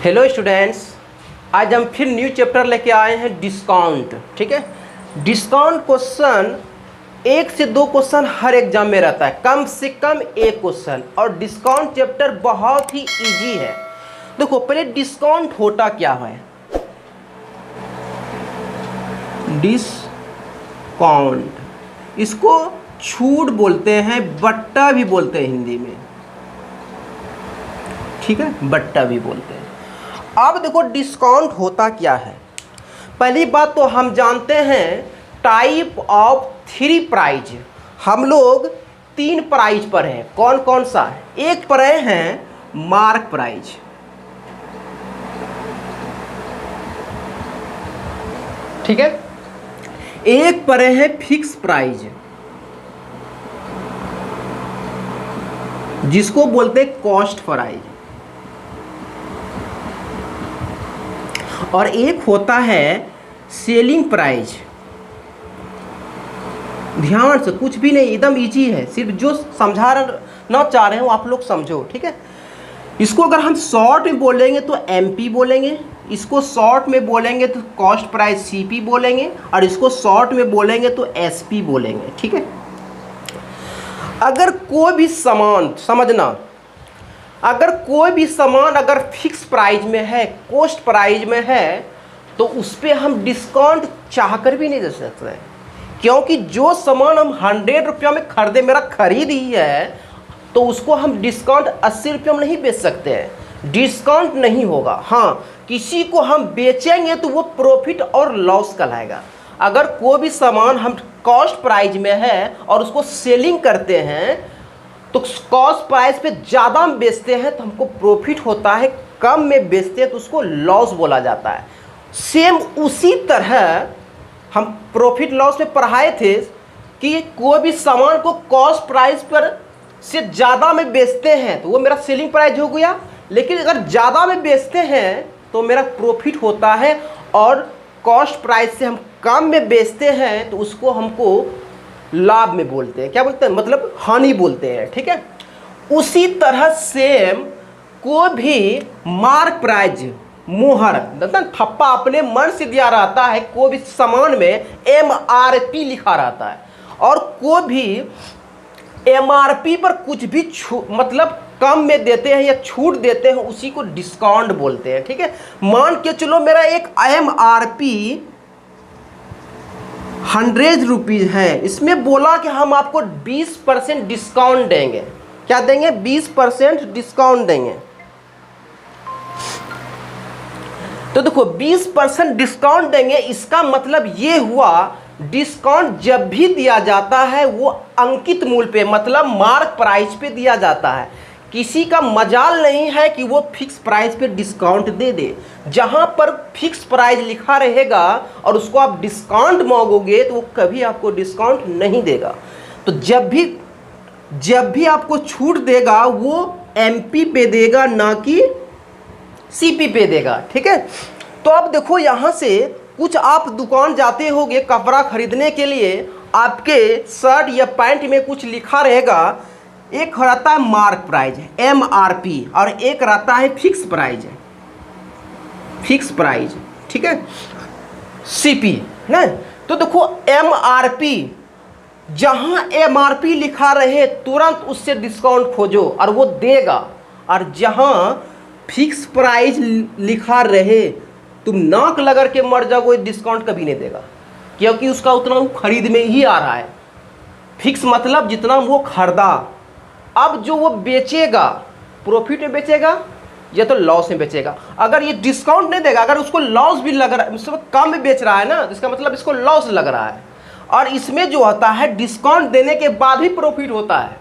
Hello students, आज हम फिर न्यू चैप्टर लेके आए हैं डिस्काउंट। ठीक है, डिस्काउंट क्वेश्चन 1 से 2 क्वेश्चन हर एग्जाम में रहता है, कम से कम 1 क्वेश्चन। और डिस्काउंट चैप्टर बहुत ही इजी है। देखो पहले डिस्काउंट होता क्या है। डिस्काउंट, इसको छूट बोलते हैं, बट्टा भी बोलते हैं हिंदी में। ठीक है, बट्टा भी बोलते हैं। अब देखो डिस्काउंट होता क्या है। पहली बात तो हम जानते हैं टाइप ऑफ 3 प्राइज। हम लोग 3 प्राइज पर हैं। कौन कौन सा है? एक पर हैं मार्क प्राइज, ठीक है, एक पर है फिक्स प्राइज जिसको बोलते हैं कॉस्ट प्राइज, और एक होता है सेलिंग प्राइज। ध्यान से, कुछ भी नहीं, एकदम इजी है, सिर्फ जो समझाना चाह रहे हो आप लोग समझो। ठीक है, इसको अगर हम शॉर्ट में बोलेंगे तो एमपी बोलेंगे, इसको शॉर्ट में बोलेंगे तो कॉस्ट प्राइस सीपी बोलेंगे, और इसको शॉर्ट में बोलेंगे तो एसपी बोलेंगे। ठीक है, अगर कोई भी सामान, समझना, अगर कोई भी सामान अगर फिक्स प्राइस में है, कॉस्ट प्राइस में है, तो उस पर हम डिस्काउंट चाहकर भी नहीं दे सकते हैं। क्योंकि जो सामान हम 100 रुपया में खरीदे, मेरा खरीद ही है, तो उसको हम डिस्काउंट 80 रुपये में नहीं बेच सकते हैं, डिस्काउंट नहीं होगा। हाँ, किसी को हम बेचेंगे तो वो प्रॉफिट और लॉस कहलाएगा। अगर कोई भी सामान हम कॉस्ट प्राइस में है और उसको सेलिंग करते हैं, तो कॉस्ट प्राइस पे ज़्यादा हम बेचते हैं तो हमको प्रॉफिट होता है, कम में बेचते हैं तो उसको लॉस बोला जाता है। सेम उसी तरह हम प्रॉफिट लॉस में पढ़ाए थे कि कोई भी सामान को कॉस्ट प्राइस पर से ज़्यादा में बेचते हैं तो वो मेरा सेलिंग प्राइस हो गया, लेकिन अगर ज़्यादा में बेचते हैं तो मेरा प्रॉफिट होता है, और कॉस्ट प्राइस से हम कम में बेचते हैं तो उसको हमको लाभ में बोलते हैं। क्या बोलते हैं? मतलब हानि बोलते हैं। ठीक है, उसी तरह सेम कोई भी मार्क प्राइज, मुहर, ठप्पा अपने मन से दिया रहता है, कोई भी सामान में MRP लिखा रहता है, और कोई भी MRP पर कुछ भी मतलब कम में देते हैं या छूट देते हैं, उसी को डिस्काउंट बोलते हैं। ठीक है, मान के चलो मेरा एक MRP 100 रुपीज़ है, इसमें बोला कि हम आपको 20% डिस्काउंट देंगे। क्या देंगे? 20% डिस्काउंट देंगे। तो देखो 20% डिस्काउंट देंगे, इसका मतलब ये हुआ डिस्काउंट जब भी दिया जाता है वो अंकित मूल्य पे, मतलब मार्क प्राइस पे दिया जाता है। किसी का मजाल नहीं है कि वो फिक्स प्राइस पे डिस्काउंट दे दे। जहां पर फिक्स प्राइस लिखा रहेगा और उसको आप डिस्काउंट मांगोगे तो वो कभी आपको डिस्काउंट नहीं देगा। तो जब भी आपको छूट देगा वो एमपी पे देगा, ना कि सीपी पे देगा। ठीक है, तो अब देखो यहाँ से कुछ आप दुकान जाते होगे कपड़ा खरीदने के लिए, आपके शर्ट या पैंट में कुछ लिखा रहेगा, एक रहता है मार्क प्राइस MRP और एक रहता है फिक्स प्राइस, फिक्स प्राइस। ठीक है, CP ना। तो देखो MRP, जहां MRP लिखा रहे तुरंत उससे डिस्काउंट खोजो और वो देगा, और जहां फिक्स प्राइस लिखा रहे तुम नाक लगा के मर जाओ, कोई डिस्काउंट कभी नहीं देगा, क्योंकि उसका उतना वो खरीद में ही आ रहा है। फिक्स मतलब जितना वो खरीदा। अब जो वो बेचेगा प्रॉफिट में बेचेगा या तो लॉस में बेचेगा। अगर ये डिस्काउंट नहीं देगा, अगर उसको लॉस भी लग रहा है, मतलब कम में बेच रहा है ना, इसका मतलब इसको लॉस लग रहा है। और इसमें जो होता है डिस्काउंट देने के बाद भी प्रॉफिट होता है।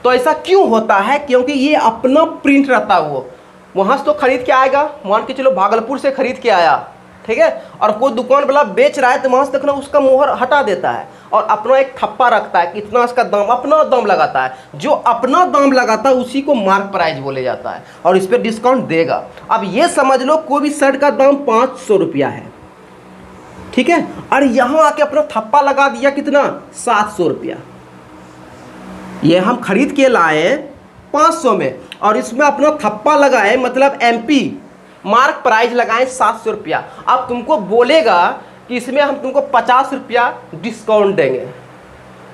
तो ऐसा क्यों होता है? क्योंकि ये अपना प्रिंट रहता है, वो वहाँ से तो खरीद के आएगा, मान के चलो भागलपुर से खरीद के आया, ठीक है, और कोई दुकान वाला बेच रहा है तो वहाँ से देखना उसका मोहर हटा देता है और अपना एक ठप्पा रखता है, कितना इसका दाम, अपना दाम लगाता है। जो अपना दाम लगाता है उसी को मार्क प्राइस बोले जाता है, और इस पर डिस्काउंट देगा। अब ये समझ लो कोई भी शर्ट का दाम 500 रुपया है, ठीक है, और यहाँ आके अपना ठप्पा लगा दिया कितना, 700 रुपया। ये हम खरीद के लाए 500 में, और इसमें अपना थप्पा लगाए मतलब MP मार्क प्राइस लगाएं 700 रुपया। अब तुमको बोलेगा कि इसमें हम तुमको 50 रुपया डिस्काउंट देंगे।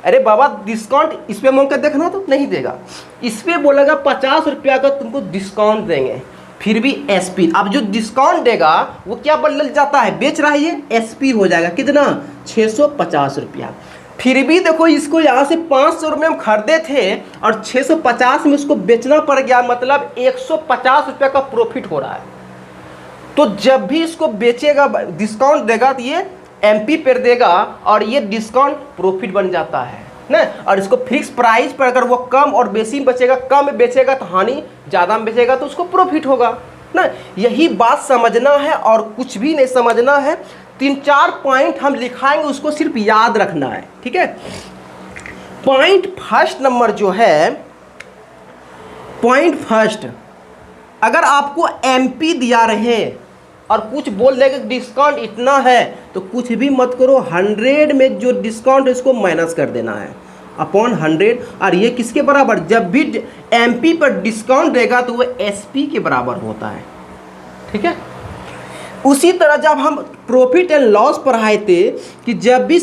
अरे बाबा डिस्काउंट इस पर मौका देखना तो नहीं देगा, इस पर बोलेगा 50 रुपया का तुमको डिस्काउंट देंगे, फिर भी SP। अब जो डिस्काउंट देगा वो क्या बदल जाता है, बेच रहा है ये SP हो जाएगा कितना 650 रुपया। फिर भी देखो इसको यहाँ से 500 रुपये में खरीदे थे और 650 में उसको बेचना पड़ गया, मतलब 150 रुपया का प्रॉफिट हो रहा है। तो जब भी इसको बेचेगा डिस्काउंट देगा तो ये MP पर देगा और ये डिस्काउंट प्रॉफिट बन जाता है ना। और इसको फिक्स प्राइस पर अगर वो कम और बेसी में बेचेगा, कम में बेचेगा तो हानि, ज़्यादा में बेचेगा तो उसको प्रॉफिट होगा ना। यही बात समझना है और कुछ भी नहीं समझना है। 3-4 पॉइंट हम लिखाएंगे, उसको सिर्फ याद रखना है, ठीक है। पॉइंट फर्स्ट नंबर जो है, पॉइंट फर्स्ट, अगर आपको MP दिया रहे और कुछ बोल देगा डिस्काउंट इतना है तो कुछ भी मत करो, 100 में जो डिस्काउंट है उसको माइनस कर देना है अपॉन 100। और ये किसके बराबर, जब भी MP पर डिस्काउंट देगा तो वो SP के बराबर होता है, ठीक है। उसी तरह जब हम प्रॉफिट एंड लॉस पढ़ाए थे कि जब भी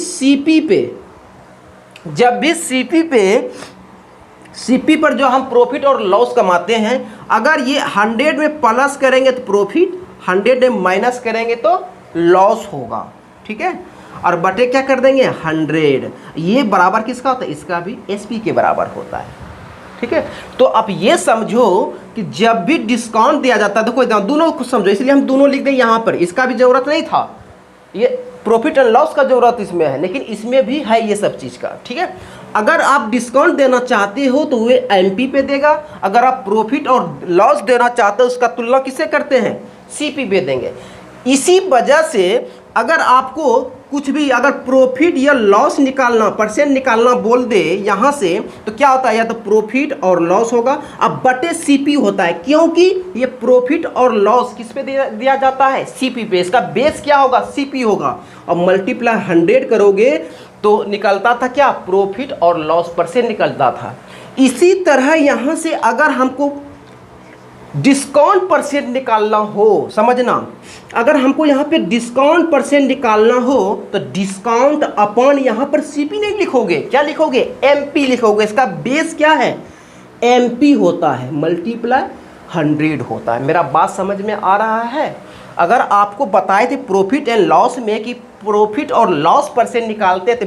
CP पर जो हम प्रॉफिट और लॉस कमाते हैं, अगर ये 100 में प्लस करेंगे तो प्रॉफिट, 100 में माइनस करेंगे तो लॉस होगा, ठीक है। और बटे क्या कर देंगे 100, ये बराबर किसका होता है, इसका भी SP के बराबर होता है, ठीक है। तो आप ये समझो कि जब भी डिस्काउंट दिया जाता है, देखो दोनों को समझो, इसलिए हम दोनों लिख दें यहाँ पर, इसका भी ज़रूरत नहीं था, ये प्रॉफिट एंड लॉस का ज़रूरत इसमें है, लेकिन इसमें भी है ये सब चीज़ का, ठीक है। अगर आप डिस्काउंट देना चाहते हो तो वे MP पे देगा, अगर आप प्रॉफिट और लॉस देना चाहते हो उसका तुलना किससे करते हैं, CP पे देंगे। इसी वजह से अगर आपको कुछ भी अगर प्रॉफिट या लॉस निकालना, परसेंट निकालना बोल दे यहाँ से, तो क्या होता है, या तो प्रॉफिट और लॉस होगा, अब बटे CP होता है, क्योंकि ये प्रॉफिट और लॉस किस पे दिया जाता है, CP पे। इसका बेस क्या होगा, CP होगा, और मल्टीप्लाई 100 करोगे तो निकलता था क्या, प्रॉफिट और लॉस परसेंट निकलता था। इसी तरह यहाँ से अगर हमको डिस्काउंट परसेंट निकालना हो, समझना, अगर हमको यहाँ पे डिस्काउंट परसेंट निकालना हो तो डिस्काउंट अपॉन यहाँ पर CP नहीं लिखोगे, क्या लिखोगे, MP लिखोगे। इसका बेस क्या है, MP होता है, मल्टीप्लाई 100 होता है। मेरा बात समझ में आ रहा है। अगर आपको बताए थे प्रॉफिट एंड लॉस में कि प्रॉफिट और लॉस परसेंट निकालते तो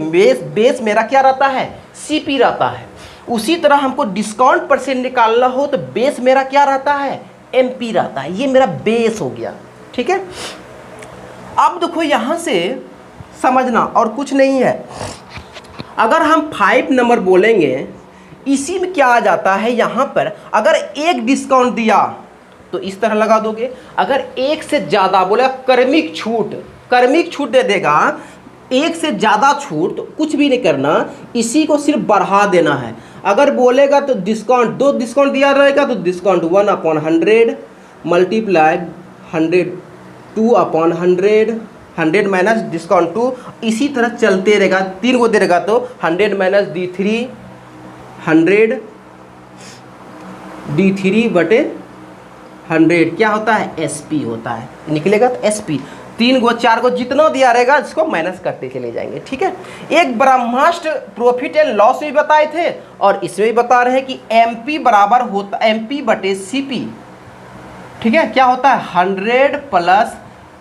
बेस मेरा क्या रहता है, CP रहता है। उसी तरह हमको डिस्काउंट परसेंट निकालना हो तो बेस मेरा क्या रहता है, MP रहता है। ये मेरा बेस हो गया, ठीक है। अब देखो यहाँ से समझना और कुछ नहीं है। अगर हम 5 नंबर बोलेंगे, इसी में क्या आ जाता है, यहाँ पर अगर एक डिस्काउंट दिया तो इस तरह लगा दोगे, अगर एक से ज़्यादा बोले कर्मिक छूट दे देगा, एक से ज़्यादा छूट तो कुछ भी नहीं करना, इसी को सिर्फ बढ़ा देना है। अगर बोलेगा तो डिस्काउंट, 2 डिस्काउंट दिया रहेगा तो डिस्काउंट 1/100 मल्टीप्लाई 100 2/100, 100 माइनस डिस्काउंट 2, इसी तरह चलते रहेगा। 3 को दे रहेगा तो 100 माइनस D3 100 D3 बटे 100 क्या होता है, SP होता है, निकलेगा तो SP। 3 को 4 को जितना दिया रहेगा इसको माइनस करते चले जाएंगे, ठीक है। एक ब्रह्मास्त्र प्रॉफिट एंड लॉस भी बताए थे और इसमें भी बता रहे हैं कि MP बराबर होता MP बटे CP, ठीक है। क्या होता है 100 प्लस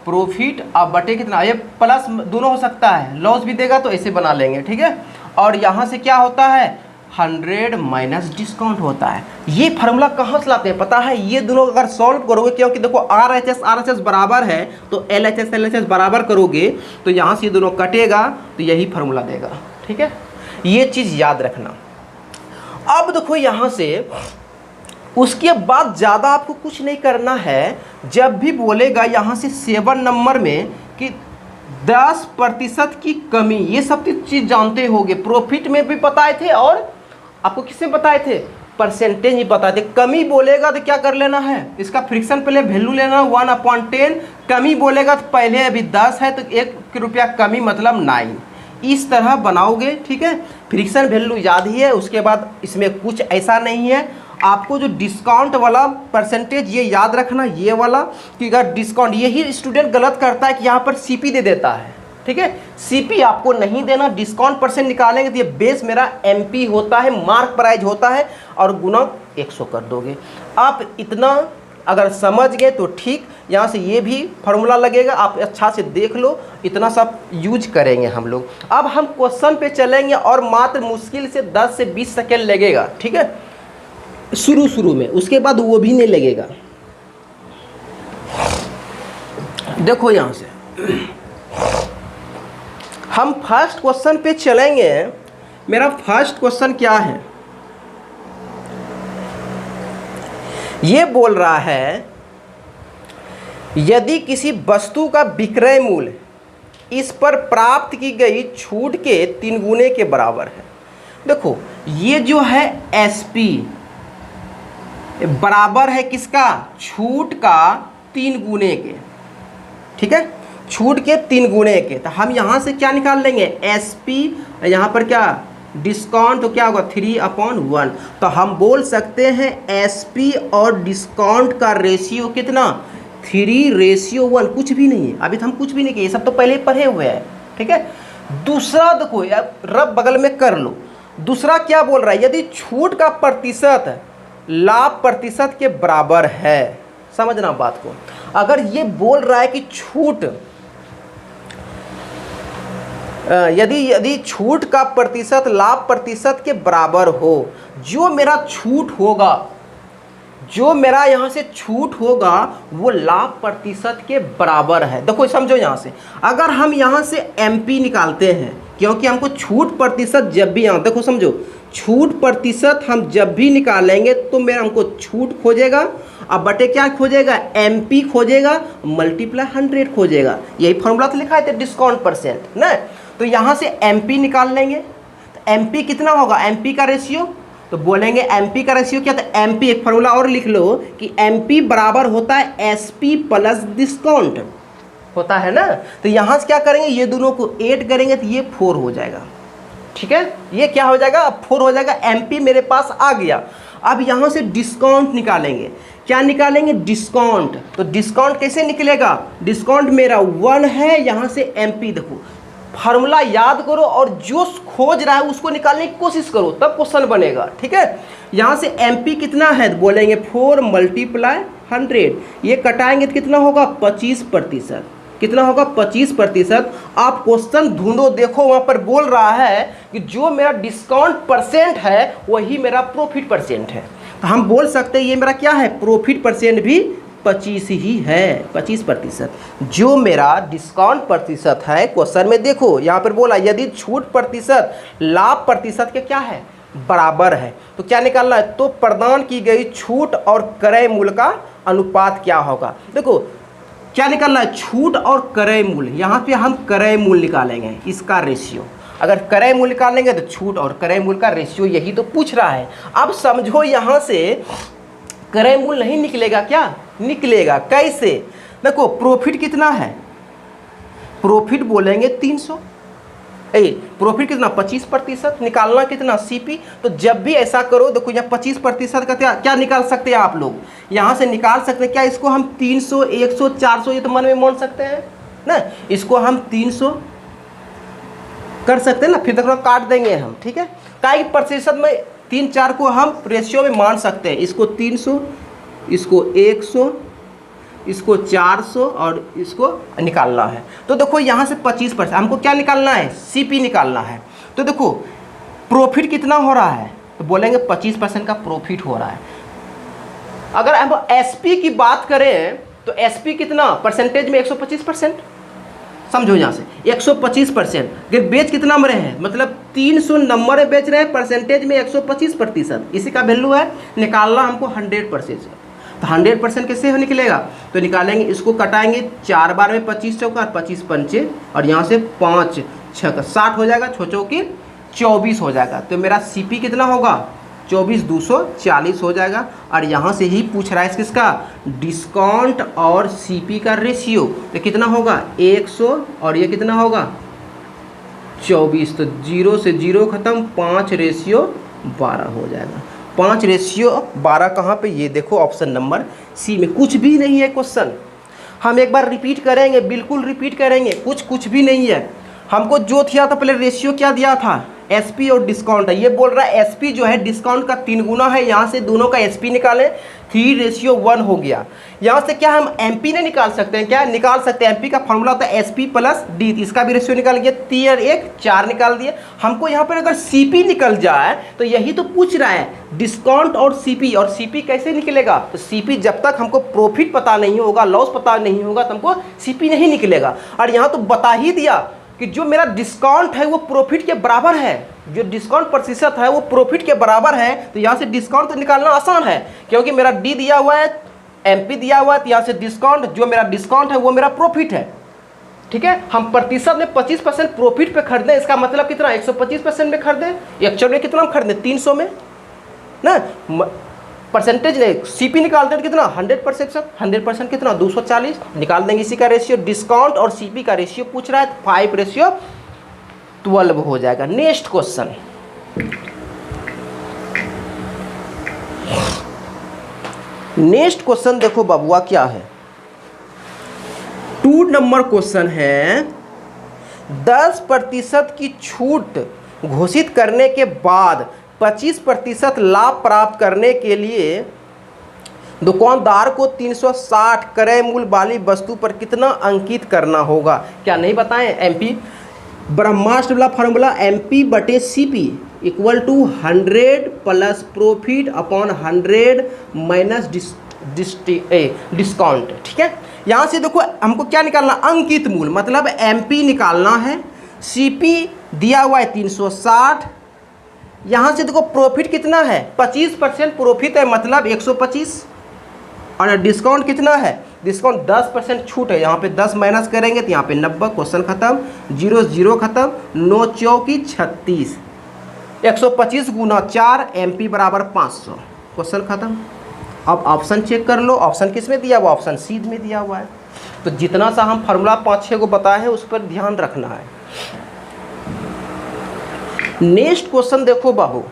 प्रॉफिट अब बटे कितना, ये प्लस दोनों हो सकता है, लॉस भी देगा तो ऐसे बना लेंगे, ठीक है। और यहाँ से क्या होता है 100 माइनस डिस्काउंट होता है। ये फार्मूला कहाँ से लाते हैं पता है, ये दोनों अगर सॉल्व करोगे, क्योंकि देखो RHS बराबर है तो LHS बराबर करोगे तो यहाँ से ये दोनों कटेगा तो यही फार्मूला देगा, ठीक है। ये चीज़ याद रखना। अब देखो यहाँ से उसके बाद ज़्यादा आपको कुछ नहीं करना है। जब भी बोलेगा यहाँ से 7 नंबर में कि 10% की कमी, ये सब चीज़ जानते होगे, प्रॉफिट में भी बताए थे और आपको किससे बताए थे, परसेंटेज ही बताए थे। कमी बोलेगा तो क्या कर लेना है, इसका फ्रिक्शन पहले वैल्यू लेना 1/10। कमी बोलेगा तो पहले अभी 10 है तो 1 रुपया कमी मतलब 9, इस तरह बनाओगे, ठीक है। फ्रिक्शन वैल्यू याद ही है, उसके बाद इसमें कुछ ऐसा नहीं है। आपको जो डिस्काउंट वाला परसेंटेज ये याद रखना, ये वाला, कि अगर डिस्काउंट, यही स्टूडेंट गलत करता है कि यहाँ पर सीपी दे देता है, ठीक है। सीपी आपको नहीं देना, डिस्काउंट परसेंट निकालेंगे तो ये बेस मेरा एमपी होता है, मार्क प्राइस होता है, और गुना 100 कर दोगे। आप इतना अगर समझ गए तो ठीक, यहाँ से ये भी फार्मूला लगेगा, आप अच्छा से देख लो, इतना सब यूज करेंगे हम लोग। अब हम क्वेश्चन पे चलेंगे और मात्र मुश्किल से 10 से 20 सेकेंड लगेगा, ठीक है, शुरू में, उसके बाद वो भी नहीं लगेगा। देखो यहाँ से हम फर्स्ट क्वेश्चन पे चलेंगे। मेरा फर्स्ट क्वेश्चन क्या है, ये बोल रहा है यदि किसी वस्तु का विक्रय मूल्य इस पर प्राप्त की गई छूट के 3 गुने के बराबर है। देखो ये जो है एसपी बराबर है किसका, छूट का 3 गुने के, ठीक है, छूट के 3 गुने के। तो हम यहाँ से क्या निकाल लेंगे, एसपी, यहाँ पर क्या डिस्काउंट, तो क्या होगा 3/1। तो हम बोल सकते हैं एसपी और डिस्काउंट का रेशियो कितना, 3:1। कुछ भी नहीं है, अभी तो हम कुछ भी नहीं किए, ये सब तो पहले ही पढ़े हुए हैं, ठीक है। दूसरा देखो यार, रब बगल में कर लो। दूसरा क्या बोल रहा है, यदि छूट का प्रतिशत लाभ प्रतिशत के बराबर है, समझना बात को। अगर ये बोल रहा है कि छूट, यदि छूट का प्रतिशत लाभ प्रतिशत के बराबर हो, जो मेरा छूट होगा, जो मेरा यहाँ से छूट होगा वो लाभ प्रतिशत के बराबर है। देखो समझो यहाँ से, अगर हम यहाँ से एमपी निकालते हैं, क्योंकि हमको छूट प्रतिशत जब भी, यहाँ देखो समझो, छूट प्रतिशत हम जब भी निकालेंगे तो मेरा हमको छूट खोजेगा, अब बटे क्या खोजेगा, एमपी खोजेगा, मल्टीप्लाई 100 खोजेगा। यही फॉर्मूला तो लिखा है डिस्काउंट परसेंट ना। तो यहाँ से एमपी निकाल लेंगे, तो एमपी कितना होगा, एमपी का रेशियो, तो बोलेंगे एमपी का रेशियो क्या, तो एमपी, एक फॉर्मूला और लिख लो कि एमपी बराबर होता है एसपी प्लस डिस्काउंट, होता है ना। तो यहाँ से क्या करेंगे, ये दोनों को ऐड करेंगे तो ये 4 हो जाएगा, ठीक है, ये क्या हो जाएगा, अब 4 हो जाएगा। एमपी मेरे पास आ गया। अब यहाँ से डिस्काउंट निकालेंगे, क्या निकालेंगे, डिस्काउंट। तो डिस्काउंट कैसे निकलेगा, डिस्काउंट मेरा 1 है, यहाँ से एमपी, देखो फार्मूला याद करो और जो खोज रहा है उसको निकालने की कोशिश करो, तब क्वेश्चन बनेगा, ठीक है। यहाँ से एमपी कितना है, बोलेंगे 4 × 100, ये कटाएंगे तो कितना होगा, 25%। कितना होगा, 25%। आप क्वेश्चन ढूंढो, देखो वहाँ पर बोल रहा है कि जो मेरा डिस्काउंट परसेंट है वही मेरा प्रॉफिट परसेंट है। तो हम बोल सकते हैं ये मेरा क्या है, प्रॉफिट परसेंट भी 25 ही है, 25%। जो मेरा डिस्काउंट प्रतिशत है, क्वेश्चन में देखो यहाँ पर बोला यदि छूट प्रतिशत लाभ प्रतिशत के क्या है, बराबर है, तो क्या निकालना है, तो प्रदान की गई छूट और क्रय मूल्य का अनुपात क्या होगा। देखो क्या निकालना है, छूट और क्रय मूल्य, यहाँ पे हम क्रय मूल्य निकालेंगे, इसका रेशियो। अगर क्रय मूल्य निकालेंगे तो छूट और क्रय मूल्य का रेशियो, यही तो पूछ रहा है। अब समझो यहाँ से क्रय मूल्य नहीं निकलेगा, क्या निकलेगा, कैसे, देखो प्रॉफिट कितना है, प्रॉफिट बोलेंगे 300, प्रॉफिट कितना 25%, निकालना कितना सीपी। तो जब भी ऐसा करो, देखो यहाँ 25% का क्या निकाल सकते हैं आप लोग, यहाँ से निकाल सकते हैं क्या, इसको हम 300, 100, 400 ये तो मन में मान सकते हैं ना, इसको हम 300 कर सकते हैं ना, फिर देखो काट देंगे हम, ठीक है। कई प्रतिशत में 3-4 को हम रेशियो में मान सकते हैं, इसको 300, इसको 100, इसको 400 और इसको निकालना है। तो देखो यहाँ से 25%, हमको क्या निकालना है, सीपी निकालना है। तो देखो प्रॉफिट कितना हो रहा है, तो बोलेंगे 25% का प्रॉफिट हो रहा है। अगर हम एसपी की बात करें तो एसपी कितना परसेंटेज में 125%, समझो यहाँ से 125%। अगर बेच कितना में रहे हैं, मतलब 300 नंबर में बेच रहे हैं, परसेंटेज में 125%, इसी का वैल्यू है, निकालना हमको 100%। तो 100% कैसे निकलेगा, तो निकालेंगे, इसको कटाएंगे 4 बार में 25 चौका, 25 पंचे, और यहाँ से 5 6 60 हो जाएगा, 6 चौके 24 हो जाएगा। तो मेरा सीपी कितना होगा, 24,240 हो जाएगा। और यहाँ से ही पूछ रहा है किसका, डिस्काउंट और सीपी का रेशियो, तो कितना होगा 100 और ये कितना होगा 24। तो 0 से 0 खत्म, 5:12 हो जाएगा। 5:12 कहाँ पे, ये देखो ऑप्शन नंबर सी में। कुछ भी नहीं है क्वेश्चन, हम एक बार रिपीट करेंगे, बिल्कुल रिपीट करेंगे, कुछ भी नहीं है। हमको जो दिया था पहले रेशियो क्या दिया था, एसपी और डिस्काउंट है। ये बोल रहा है एसपी जो है डिस्काउंट का 3 गुना है, यहाँ से दोनों का एसपी निकालें, 3:1 हो गया। यहाँ से क्या हम एमपी नहीं निकाल सकते हैं, क्या निकाल सकते हैं, एमपी का फॉर्मूला होता है एसपी प्लस डी, इसका भी रेशियो निकाल दिया, 3 और 1 4 निकाल दिए। हमको यहाँ पर अगर सीपी निकल जाए तो यही तो पूछ रहा है, डिस्काउंट और सीपी कैसे निकलेगा, तो सीपी जब तक हमको प्रॉफिट पता नहीं होगा, लॉस पता नहीं होगा, तो हमको सीपी नहीं निकलेगा। और यहाँ तो बता ही दिया कि जो मेरा डिस्काउंट है वो प्रॉफिट के बराबर है, जो डिस्काउंट प्रतिशत है वो प्रॉफिट के बराबर है, तो यहाँ से डिस्काउंट तो निकालना आसान है, क्योंकि मेरा डी दिया हुआ है, एमपी दिया हुआ है, तो यहाँ से डिस्काउंट, जो मेरा डिस्काउंट है वो मेरा प्रॉफिट है। ठीक है, हम प्रतिशत में 25% प्रॉफिट पे खरीदें, इसका मतलब कितना, 125% में खरीदें, एक्चुअल में कितना हम खरीदें, 300 में ना, परसेंटेज नहीं, सीपी निकालते हैं कितना, 100%, कितना 240 निकाल देंगे। इसी का रेशियो, डिस्काउंट और सीपी का रेशियो पूछ रहा है, 5:12 हो जाएगा। नेक्स्ट क्वेश्चन, नेक्स्ट क्वेश्चन देखो बाबुआ क्या है, 2 नंबर क्वेश्चन है, 10% की छूट घोषित करने के बाद 25% लाभ प्राप्त करने के लिए दुकानदार को 360 क्रय मूल्य वाली वस्तु पर कितना अंकित करना होगा। क्या नहीं बताएं, एमपी ब्रह्मास्त्र वाला फार्मूला, एमपी बटे CP equal to 100 plus profit upon 100 minus discount. ठीक है, यहाँ से देखो हमको क्या निकालना, अंकित मूल्य, मतलब एमपी निकालना है, सीपी दिया हुआ है 360, यहाँ से देखो प्रॉफिट कितना है, 25% प्रॉफिट है, मतलब 125, और डिस्काउंट कितना है, डिस्काउंट 10% छूट है, यहाँ पे 10 माइनस करेंगे तो यहाँ पे 90, क्वेश्चन खत्म, 0 0 खत्म, 9 चौकी 36, 125 गुना 4, एमपी बराबर 500, क्वेश्चन खत्म। अब ऑप्शन चेक कर लो, ऑप्शन किस में दिया हुआ, ऑप्शन सी में दिया हुआ है। तो जितना सा हम फार्मूला 5-6 को बताए हैं उस पर ध्यान रखना है। नेक्स्ट क्वेश्चन देखो बाबू,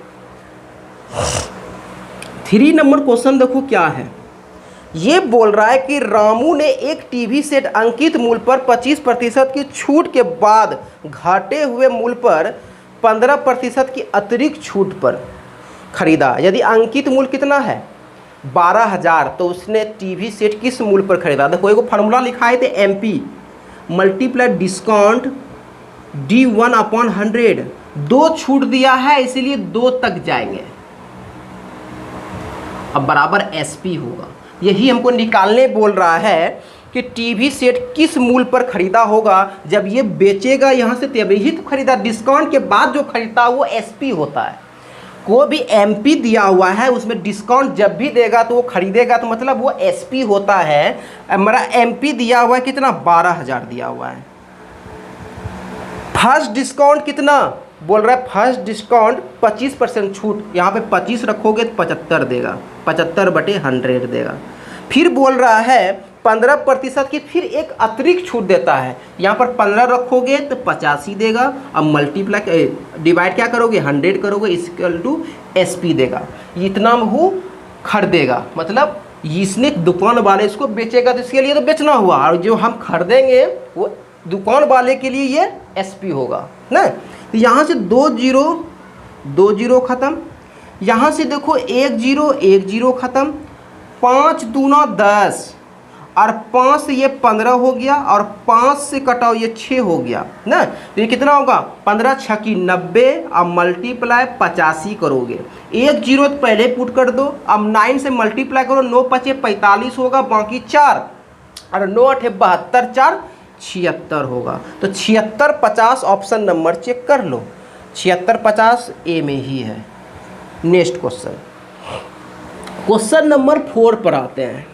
3 नंबर क्वेश्चन देखो क्या है, ये बोल रहा है कि रामू ने एक टीवी सेट अंकित मूल्य पर 25% की छूट के बाद घटे हुए मूल्य पर 15% की अतिरिक्त छूट पर खरीदा। यदि अंकित मूल्य कितना है 12,000, तो उसने टीवी सेट किस मूल्य पर खरीदा। देखो एक फार्मूला लिखा है, थे एमपी मल्टीप्लाई डिस्काउंट D1/100, 2 छूट दिया है इसीलिए 2 तक जाएंगे, अब बराबर एसपी होगा। यही हमको निकालने बोल रहा है कि टीवी सेट किस मूल्य पर खरीदा होगा, जब ये बेचेगा यहाँ से तभी तो खरीदा, डिस्काउंट के बाद जो खरीदता है वो एसपी होता है। कोई भी एमपी दिया हुआ है उसमें डिस्काउंट जब भी देगा तो वो खरीदेगा, तो मतलब वो एसपी होता है। हमारा एमपी दिया हुआ है कितना, 12,000 दिया हुआ है। फर्स्ट डिस्काउंट कितना बोल रहा है, फर्स्ट डिस्काउंट 25% छूट, यहाँ पे 25 रखोगे तो 75 देगा, 75/100 देगा। फिर बोल रहा है 15% की फिर एक अतिरिक्त छूट देता है, यहाँ पर 15 रखोगे तो 85 देगा। अब मल्टीप्लाई डिवाइड क्या करोगे, 100 करोगे, इक्वल टू एसपी देगा। इतना वो खरीदेगा, मतलब इसने दुकान वाले इसको बेचेगा तो इसके लिए तो बेचना हुआ, और जो हम खरीदेंगे वो दुकान वाले के लिए ये एसपी होगा ना। तो यहाँ से 2 0 ख़त्म, यहाँ से देखो 1 0 ख़त्म, 5 दूना 10 और 5 से ये 15 हो गया, और 5 से कटाओ ये 6 हो गया ना। तो ये कितना होगा, 15 6 की 90 और मल्टीप्लाई 85 करोगे। 1 0 तो पहले पुट कर दो, अब 9 से मल्टीप्लाई करो, 9 5 45 होगा, बाकी 4 और 9 8 72, 4 76 होगा। तो 76 50 ऑप्शन नंबर चेक कर लो, 76 50 ए में ही है। नेक्स्ट क्वेश्चन, क्वेश्चन नंबर 4 पर आते हैं।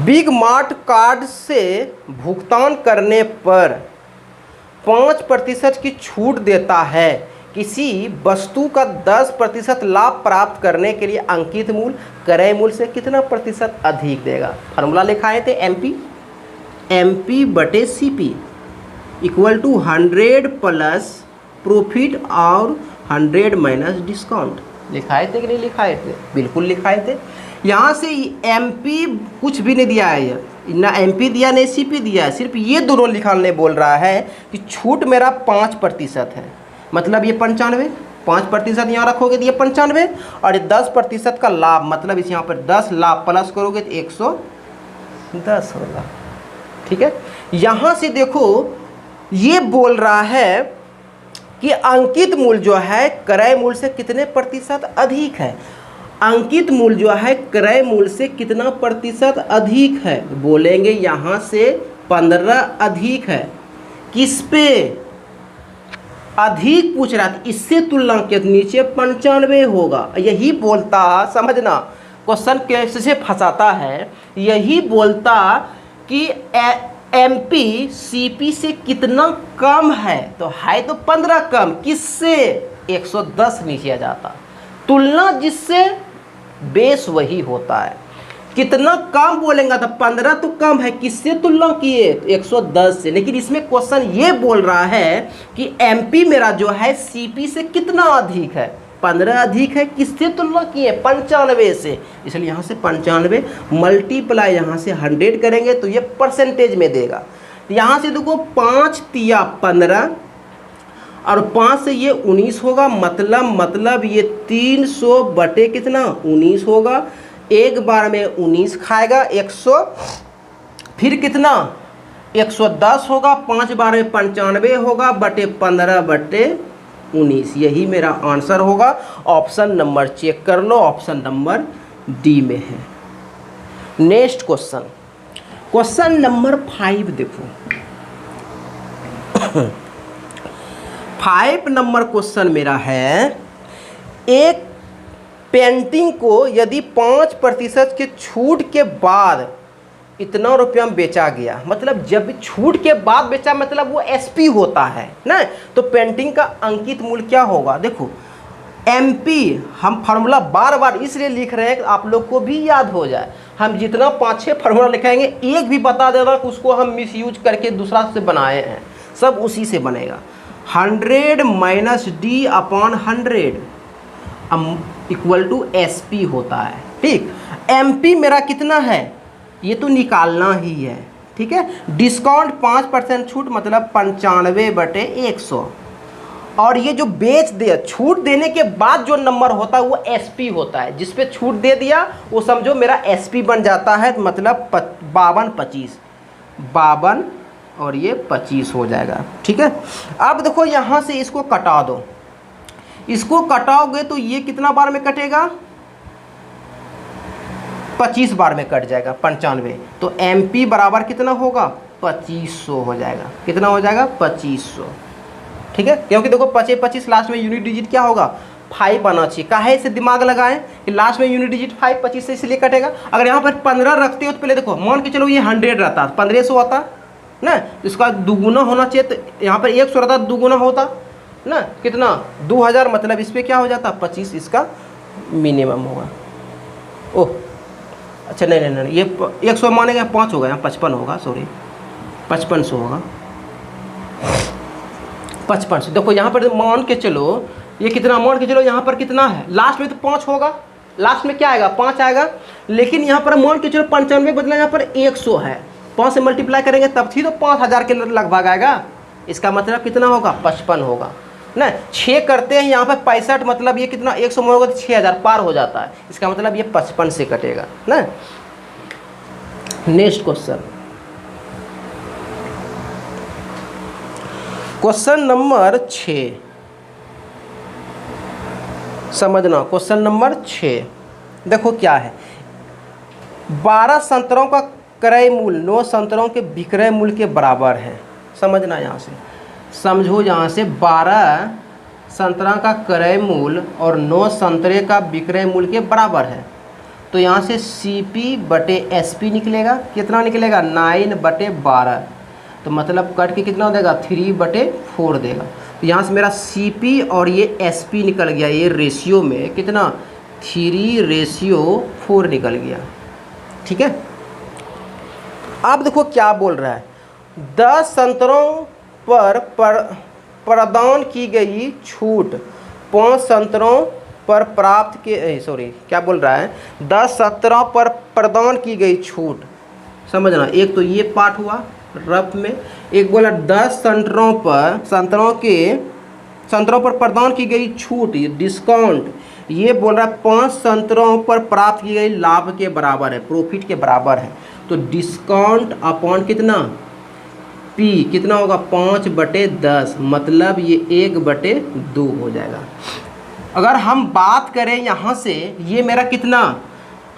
बिग मार्ट कार्ड से भुगतान करने पर 5% की छूट देता है, किसी वस्तु का 10% लाभ प्राप्त करने के लिए अंकित मूल्य क्रय मूल्य से कितना प्रतिशत अधिक देगा। फार्मूला लिखाए थे एमपी बटे CP equal to 100 plus profit और 100 माइनस डिस्काउंट। लिखाए थे कि नहीं लिखाए थे? बिल्कुल लिखाए थे। यहाँ से एमपी कुछ भी नहीं दिया है, ना एमपी दिया ना सीपी दिया है, सिर्फ ये दोनों निकालने बोल रहा है कि छूट मेरा 5% है, मतलब ये 95, 5% यहाँ रखोगे तो ये 95, और ये 10% का लाभ, मतलब इस यहाँ पर 10 लाभ प्लस करोगे तो 110 होगा। ठीक है, यहाँ से देखो ये बोल रहा है कि अंकित मूल्य जो है क्रय मूल्य से कितने प्रतिशत अधिक है। अंकित मूल्य जो है क्रय मूल्य से कितना प्रतिशत अधिक है? बोलेंगे यहाँ से 15 अधिक है। किस पे अधिक पूछ रहा था? इससे तुलना के नीचे 95 होगा। यही बोलता, समझना क्वेश्चन कैसे फंसाता है, यही बोलता कि एमपी सीपी से कितना कम है, तो है तो 15 कम, किससे? 110 नीचे आ जाता। तुलना जिससे बेस वही होता है। कितना कम बोलेंगे तो 15 तो कम है, किससे तुलना किए? 110 से। लेकिन इसमें क्वेश्चन ये बोल रहा है कि एमपी मेरा जो है सीपी से कितना अधिक है? 15 अधिक है। किससे तुलना किए? 95 से। इसलिए यहाँ से 95 मल्टीप्लाई यहाँ से 100 करेंगे तो ये परसेंटेज में देगा। यहाँ से देखो 5 तिया 15 और 5 से ये 19 होगा, मतलब ये 300 बटे कितना? 19 होगा। एक बार में 19 खाएगा 100, फिर कितना? 110 होगा। 5 बार में 95 होगा बटे 15 बटे 19। यही मेरा आंसर होगा। ऑप्शन नंबर चेक कर लो, ऑप्शन नंबर डी में है। नेक्स्ट क्वेश्चन, क्वेश्चन नंबर 5 देखो। 5 नंबर क्वेश्चन मेरा है, एक पेंटिंग को यदि 5% के छूट के बाद इतना रुपया में बेचा गया, मतलब जब छूट के बाद बेचा मतलब वो एसपी होता है ना, तो पेंटिंग का अंकित मूल्य क्या होगा? देखो एमपी हम फार्मूला बार बार इसलिए लिख रहे हैं कि आप लोग को भी याद हो जाए। हम जितना 5-6 फार्मूला लिखाएंगे, एक भी बता देना कि उसको हम मिसयूज करके दूसरा से बनाए हैं, सब उसी से बनेगा। 100 minus D upon 100 equal to SP होता है। ठीक, एमपी मेरा कितना है ये तो निकालना ही है। ठीक है, डिस्काउंट 5% छूट मतलब 95 बटे 100, और ये जो बेच दे, छूट देने के बाद जो नंबर होता है वो एसपी होता है। जिस पे छूट दे दिया वो समझो मेरा एसपी बन जाता है, मतलब 52 और ये 25 हो जाएगा। ठीक है, अब देखो यहाँ से इसको कटा दो, इसको कटाओगे तो ये कितना बार में कटेगा? 25 बार में कट जाएगा 95, तो एमपी बराबर कितना होगा? 2500 हो जाएगा। कितना हो जाएगा? 2500। ठीक है, क्योंकि देखो 25 लास्ट में यूनिट डिजिट क्या होगा? 5 आना चाहिए। काहे से दिमाग लगाएं कि लास्ट में यूनिट डिजिट 5 25 से इसलिए कटेगा। अगर यहाँ पर 15 रखते हो तो पहले देखो, मान के चलो ये 100 रहता, 1500 आता ना, इसका दुगुना होना चाहिए, तो यहाँ पर 100 रहता दुगुना होता ना, कितना? 2000, मतलब इस पर क्या हो जाता? 25 इसका मिनिमम होगा। ओह अच्छा, नहीं, ये 100 मानेगा 5 होगा, यहाँ 55 होगा, सॉरी 5500 होगा, 5500। देखो यहाँ पर मान के चलो, ये कितना मान के चलो, यहाँ पर कितना है? लास्ट में तो 5 होगा, लास्ट में क्या आएगा? 5 आएगा। लेकिन यहाँ पर मान के चलो 95 बदला यहाँ पर 100 है, 5 से मल्टीप्लाई करेंगे तब थी तो 5000 के लगभग आएगा। इसका मतलब कितना होगा? 55 होगा ना। 6 करते हैं यहाँ पर 65, मतलब ये कितना? 100 में होगा तो 6000 पार हो जाता है। इसका मतलब ये 55 से कटेगा ना। नेक्स्ट क्वेश्चन, क्वेश्चन नंबर 6 समझना। क्वेश्चन नंबर 6 देखो क्या है। 12 संतरों का क्रय मूल्य 9 संतरों के विक्रय मूल्य के बराबर है। समझना, यहाँ से समझो, यहाँ से 12 संतरा का क्रय मूल्य और 9 संतरे का विक्रय मूल्य के बराबर है, तो यहाँ से सीपी बटे एसपी निकलेगा। कितना निकलेगा? 9 बटे 12, तो मतलब कट के कितना देगा? 3 बटे 4 देगा। तो यहाँ से मेरा सीपी और ये एसपी निकल गया, ये रेशियो में कितना? 3:4 निकल गया। ठीक है, अब देखो क्या बोल रहा है। 10 संतरों पर प्रदान की गई छूट 5 संतरों पर प्राप्त के क्या बोल रहा है, 10 संतरों पर प्रदान की गई छूट। समझना, एक तो ये पार्ट हुआ रफ में, एक बोला 10 संतरों पर प्रदान की गई छूट डिस्काउंट, ये बोल रहा है 5 संतरों पर प्राप्त की गई लाभ के बराबर है, प्रॉफिट के बराबर है। तो डिस्काउंट अपॉन कितना, पी कितना होगा 5/10, मतलब ये 1/2 हो जाएगा। अगर हम बात करें यहाँ से, ये मेरा कितना,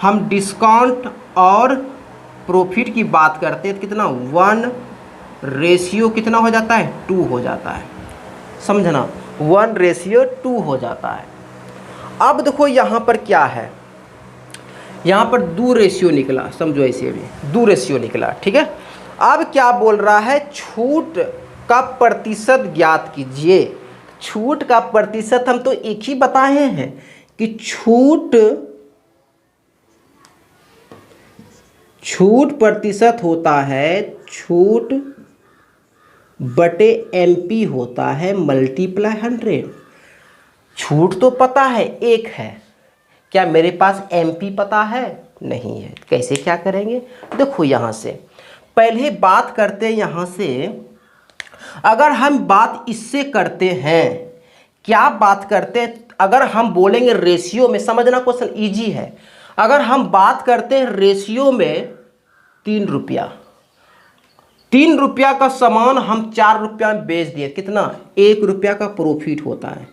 हम डिस्काउंट और प्रॉफिट की बात करते हैं तो कितना 1 कितना हो जाता है 2 हो जाता है। समझना, 1:2 हो जाता है। अब देखो यहाँ पर क्या है, यहाँ पर 2 निकला, समझो ऐसे भी 2 निकला, ठीक है। अब क्या बोल रहा है, छूट का प्रतिशत ज्ञात कीजिए। छूट का प्रतिशत हम तो एक ही बताए हैं कि छूट प्रतिशत होता है, छूट बटे MP होता है मल्टीप्लाई 100। छूट तो पता है 1 है, क्या मेरे पास MP पता है? नहीं है। कैसे क्या करेंगे, देखो यहाँ से पहले बात करते हैं। यहाँ से अगर हम बात इससे करते हैं, क्या बात करते हैं, अगर हम बोलेंगे रेशियो में, समझना क्वेश्चन इजी है। अगर हम बात करते हैं रेशियो में 3 रुपया, 3 रुपया का सामान हम 4 रुपया में बेच दिए, कितना 1 रुपया का प्रॉफिट होता है।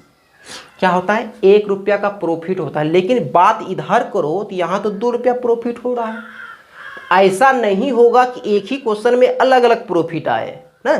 क्या होता है 1 रुपया का प्रॉफिट होता है। लेकिन बात इधर करो तो यहाँ तो 2 रुपया प्रॉफिट हो रहा है। ऐसा नहीं होगा कि एक ही क्वेश्चन में अलग अलग प्रॉफिट आए ना।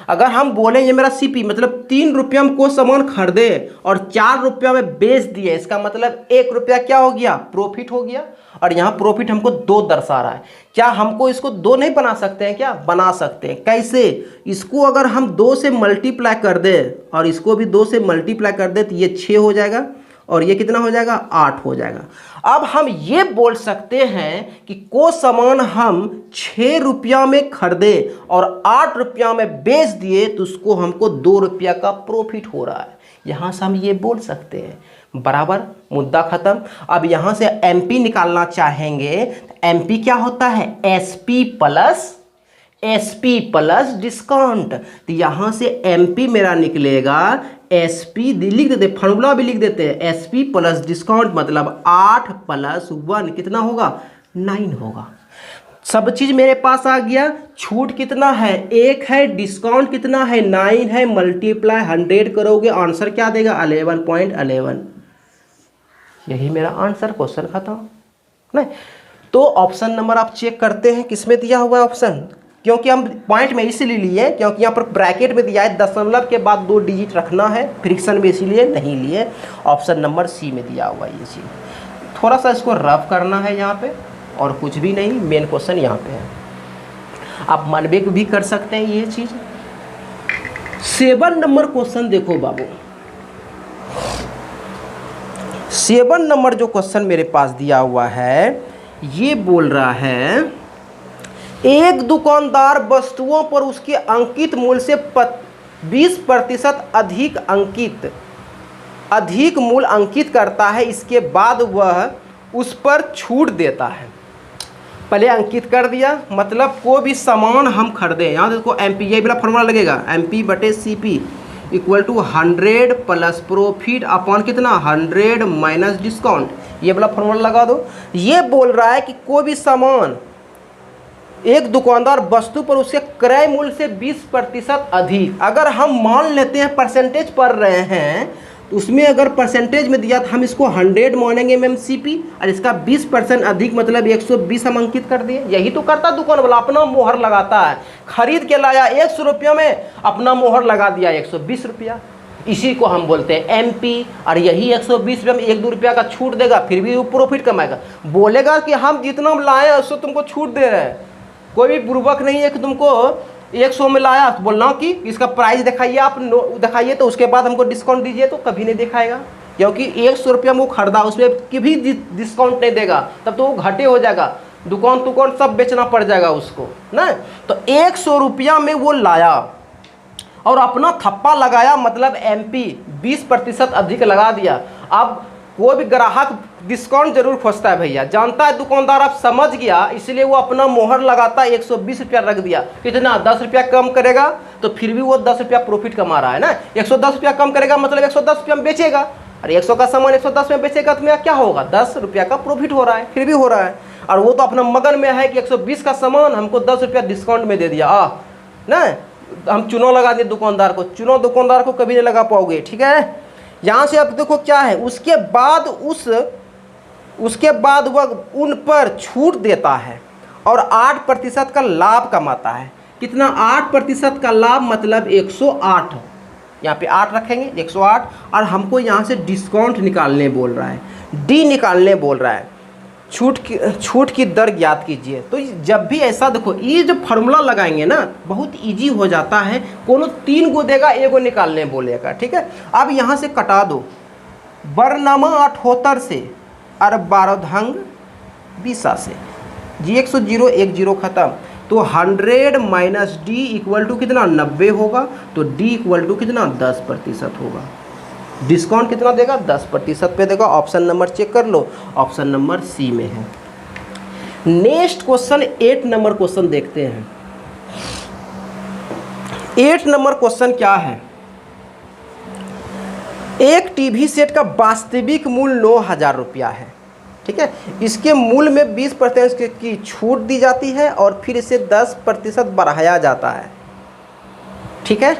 अगर हम बोलें ये मेरा CP मतलब 3 रुपया में कोई सामान खरीदे और 4 रुपया में बेच दिए, इसका मतलब 1 रुपया क्या हो गया प्रॉफिट हो गया। और यहाँ प्रॉफिट हमको 2 दर्शा रहा है। क्या हमको इसको 2 नहीं बना सकते हैं? क्या बना सकते हैं। कैसे, इसको अगर हम 2 से मल्टीप्लाई कर दें और इसको भी 2 से मल्टीप्लाई कर दें तो ये 6 हो जाएगा और ये कितना हो जाएगा 8 हो जाएगा। अब हम ये बोल सकते हैं कि कोई सामान हम 6 रुपया में खरीदे और 8 रुपया में बेच दिए तो उसको हमको 2 रुपया का प्रॉफिट हो रहा है। यहाँ से हम ये बोल सकते हैं, बराबर, मुद्दा खत्म। अब यहाँ से MP निकालना चाहेंगे तो MP क्या होता है SP प्लस डिस्काउंट। तो यहाँ से MP मेरा निकलेगा SP, लिख देते फॉर्मूला भी लिख देते हैं, SP प्लस डिस्काउंट मतलब 8 + 1 कितना होगा 9 होगा। सब चीज़ मेरे पास आ गया। छूट कितना है 1 है, डिस्काउंट कितना है 9 है, मल्टीप्लाई 100 करोगे आंसर क्या देगा 11.11। यही मेरा आंसर, क्वेश्चन खत्म। नहीं तो ऑप्शन नंबर आप चेक करते हैं किसमें दिया हुआ है ऑप्शन, क्योंकि हम पॉइंट में इसलिए लिए क्योंकि यहाँ पर ब्रैकेट में दिया है दशमलव के बाद 2 डिजिट रखना है, फ्रिक्शन में इसीलिए नहीं लिए। ऑप्शन नंबर C में दिया हुआ है ये चीज़। थोड़ा सा इसको रफ करना है यहाँ पे और कुछ भी नहीं, मेन क्वेश्चन यहाँ पे है। आप मनबे भी कर सकते हैं ये चीज़। 7 नंबर क्वेश्चन देखो बाबू, 7 नंबर जो क्वेश्चन मेरे पास दिया हुआ है ये बोल रहा है, एक दुकानदार वस्तुओं पर उसके अंकित मूल्य से 20% अधिक मूल्य अंकित करता है, इसके बाद वह उस पर छूट देता है। पहले अंकित कर दिया, मतलब कोई भी सामान हम खरीदे, यहाँ देखो MP, ये वाला फॉर्मूला लगेगा MP/CP = 100 प्लस प्रॉफिट अपॉन कितना 100 माइनस डिस्काउंट, ये वाला फॉर्मूला लगा दो। ये बोल रहा है कि कोई भी सामान, एक दुकानदार वस्तु पर उसके क्रय मूल्य से 20% अधिक, अगर हम मान लेते हैं परसेंटेज पढ़ रहे हैं तो उसमें अगर परसेंटेज में दिया तो हम इसको 100 मानेंगे MCP और इसका 20% अधिक मतलब 120 हम अंकित कर दिए। यही तो करता दुकान वाला, अपना मोहर लगाता है। खरीद के लाया 100 रुपया में, अपना मोहर लगा दिया 120 रुपया, इसी को हम बोलते हैं MP। और यही 120 रुपये में 1-2 रुपया का छूट देगा, फिर भी वो प्रॉफिट कमाएगा। बोलेगा कि हम जितना लाए उसको तुमको छूट दे रहे हैं। कोई भी बुर्बक नहीं है कि तुमको 100 में लाया तो बोलना कि इसका प्राइस दिखाइए, आप दिखाइए तो उसके बाद हमको डिस्काउंट दीजिए, तो कभी नहीं दिखाएगा। क्योंकि 100 रुपया में वो खरीदा, उसमें कभी डिस्काउंट नहीं देगा, तब तो वो घाटे हो जाएगा, दुकान सब बेचना पड़ जाएगा उसको ना। तो 100 रुपया में वो लाया और अपना थप्पा लगाया, मतलब एमपी 20% अधिक लगा दिया। अब वो भी ग्राहक डिस्काउंट जरूर खोजता है भैया, जानता है दुकानदार आप समझ गया, इसलिए वो अपना मोहर लगाता है, 120 रुपया रख दिया, कितना 10 रुपया कम करेगा तो फिर भी वो 10 रुपया प्रॉफिट कमा रहा है ना। 110 रुपया कम करेगा मतलब 110 रुपया में बेचेगा, अरे 100 का सामान 110 में बेचेगा तो मेरा क्या होगा, 10 रुपया का प्रॉफिट हो रहा है, फिर भी हो रहा है। और वो तो अपना मगन में है कि 120 का सामान हमको 10 रुपया डिस्काउंट में दे दिया ना। हम चुनाव लगा दिए दुकानदार को, चुनाव दुकानदार को कभी नहीं लगा पाओगे, ठीक है। यहाँ से अब देखो क्या है, उसके बाद वह उन पर छूट देता है और 8% का लाभ कमाता है। कितना, 8% का लाभ, मतलब 108, यहाँ पे 8 रखेंगे 108, और हमको यहाँ से डिस्काउंट निकालने बोल रहा है, डी निकालने बोल रहा है, छूट की दर ज्ञात कीजिए। तो जब भी ऐसा देखो, ये जो फार्मूला लगाएंगे ना बहुत इजी हो जाता है, कोनो 3 गो देगा, एगो निकालने बोलेगा, ठीक है। अब यहाँ से कटा दो, बरनामा 78 से और 12 धंग 20 से, जी 100 1 0 खत्म, तो 100 माइनस डी इक्वल टू कितना 90 होगा, तो डी इक्वल टू कितना 10% होगा। डिस्काउंट कितना देगा, 10% पे देगा। ऑप्शन नंबर चेक कर लो, ऑप्शन नंबर सी में है। नेक्स्ट क्वेश्चन 8 नंबर क्वेश्चन देखते हैं। 8 नंबर क्वेश्चन क्या है, एक टीवी सेट का वास्तविक मूल्य 9,000 रुपया है, ठीक है। इसके मूल्य में 20% की छूट दी जाती है और फिर इसे 10% बढ़ाया जाता है, ठीक है।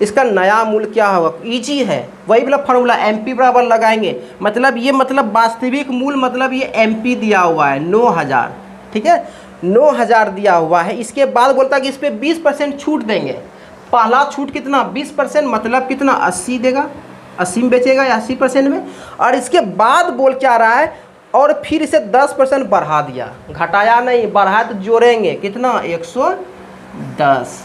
इसका नया मूल्य क्या होगा, इजी है, वही वाला फार्मूला, एमपी बराबर लगाएंगे, मतलब ये, मतलब वास्तविक मूल्य, मतलब ये एमपी दिया हुआ है 9,000, ठीक है, 9,000 दिया हुआ है। इसके बाद बोलता है कि इस पर 20% छूट देंगे। पहला छूट कितना 20%, मतलब कितना 80 देगा, 80 में बेचेगा या 80% में। और इसके बाद बोल क्या रहा है, और फिर इसे 10% बढ़ा दिया, घटाया नहीं, बढ़ाया तो जोड़ेंगे, कितना 110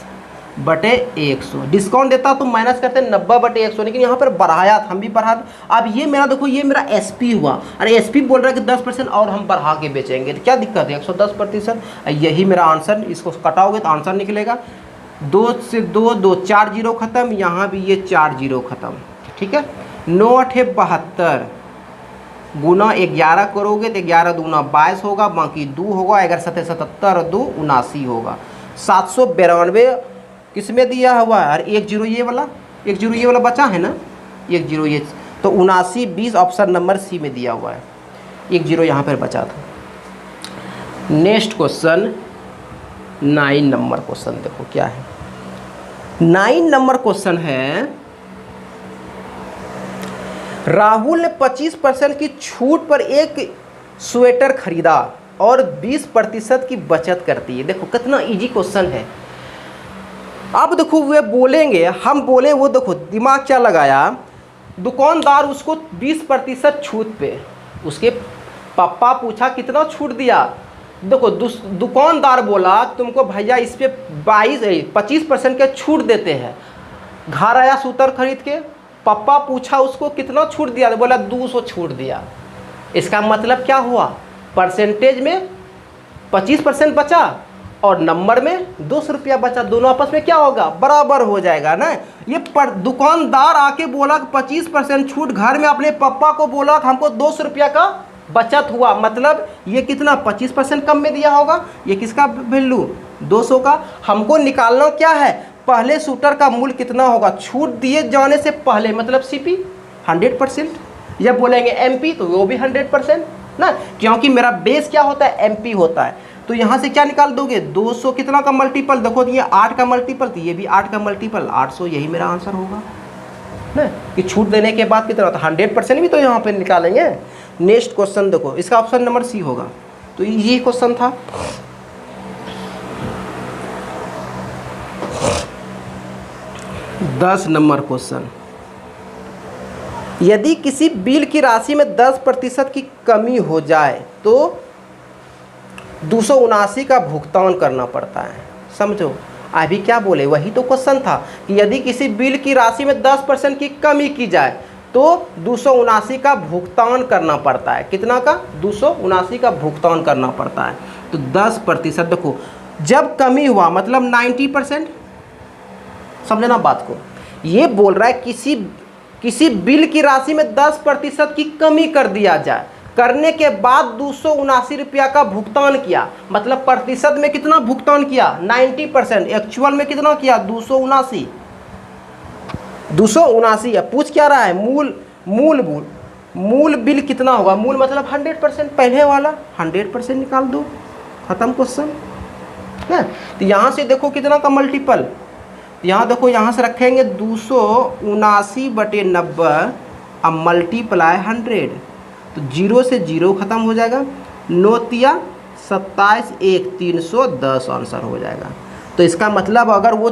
बटे 100, डिस्काउंट देता तो माइनस करते 90 बटे 100, लेकिन यहाँ पर बढ़ाया था, हम भी बढ़ा। अब ये मेरा देखो, ये मेरा एसपी हुआ, अरे एसपी बोल रहा है कि 10% और हम बढ़ा के बेचेंगे, तो क्या दिक्कत है, 110%, यही मेरा आंसर। इसको कटाओगे तो आंसर निकलेगा, 2 से 2 2 4 0 खत्म, यहाँ भी ये 4 0 खत्म, ठीक है। 9 8 72 गुना 11 करोगे तो 11 दूना 22 होगा, बाकी 2 होगा, 11 7 77 2 79 होगा। 792 किस में दिया हुआ है, और 1 0 ये वाला, 1 0 ये वाला बचा है ना, 1 0 ये, तो 79 20 ऑप्शन नंबर सी में दिया हुआ है, 1 0 यहाँ पर बचा था। नेक्स्ट क्वेश्चन 9 नंबर क्वेश्चन देखो क्या है। 9 नंबर क्वेश्चन है, राहुल ने 25% की छूट पर एक स्वेटर खरीदा और 20% की बचत करती है। देखो कितना इजी क्वेश्चन है। अब देखो वे बोलेंगे, हम बोले, वो देखो दिमाग क्या लगाया, दुकानदार उसको 20% छूट पे, उसके पापा पूछा कितना छूट दिया, देखो दुकानदार बोला तुमको भैया इस पे 25% के छूट देते हैं। घर आया सूतर खरीद के, पापा पूछा उसको कितना छूट दिया, बोला 200 छूट दिया। इसका मतलब क्या हुआ, परसेंटेज में 25% बचा और नंबर में 200 रुपया बचा, दोनों आपस में क्या होगा, बराबर हो जाएगा ना। ये पर दुकानदार आके बोला 25% छूट, घर में अपने पापा को बोला हमको 200 रुपया का बचत हुआ, मतलब ये कितना 25% कम में दिया होगा। ये किसका वैल्यू 200 का। हमको निकालना क्या है, पहले शूटर का मूल्य कितना होगा छूट दिए जाने से पहले, मतलब सीपी 100%, जब बोलेंगे एमपी तो वो भी 100% ना, क्योंकि मेरा बेस क्या होता है एमपी होता है। तो यहाँ से क्या निकाल दोगे 200 कितना का मल्टीपल, देखो ये 8 का मल्टीपल, तो ये भी 8 का मल्टीपल 800, यही मेरा आंसर होगा ना। कि छूट देने के बाद कितना होता है 100% भी तो यहाँ पे निकालेंगे। नेक्स्ट क्वेश्चन देखो, इसका ऑप्शन नंबर सी होगा, तो यही क्वेश्चन था। दस नंबर क्वेश्चन, यदि किसी बिल की राशि में 10% की कमी हो जाए तो 279 का भुगतान करना पड़ता है। समझो अभी क्या बोले, वही तो क्वेश्चन था कि यदि किसी बिल की राशि में 10% की कमी की जाए तो 279 का भुगतान करना पड़ता है। कितना का 279 का भुगतान करना पड़ता है। तो 10% देखो, जब कमी हुआ मतलब 90%, समझना बात को। ये बोल रहा है किसी बिल की राशि में 10% की कमी कर दिया जाए, करने के बाद 279 रुपया का भुगतान किया, मतलब प्रतिशत में कितना भुगतान किया 90%, एक्चुअल में कितना किया 279 है। पूछ क्या रहा है मूल बिल कितना होगा, मूल मतलब 100%, पहले वाला 100% निकाल दो, खत्म क्वेश्चन है। तो यहाँ से देखो कितना का मल्टीपल, यहाँ देखो यहाँ से रखेंगे 279/90 अब मल्टीप्लाई 100, तो 0 से 0 खत्म हो जाएगा, 9 27 1 310 आंसर हो जाएगा। तो इसका मतलब अगर वो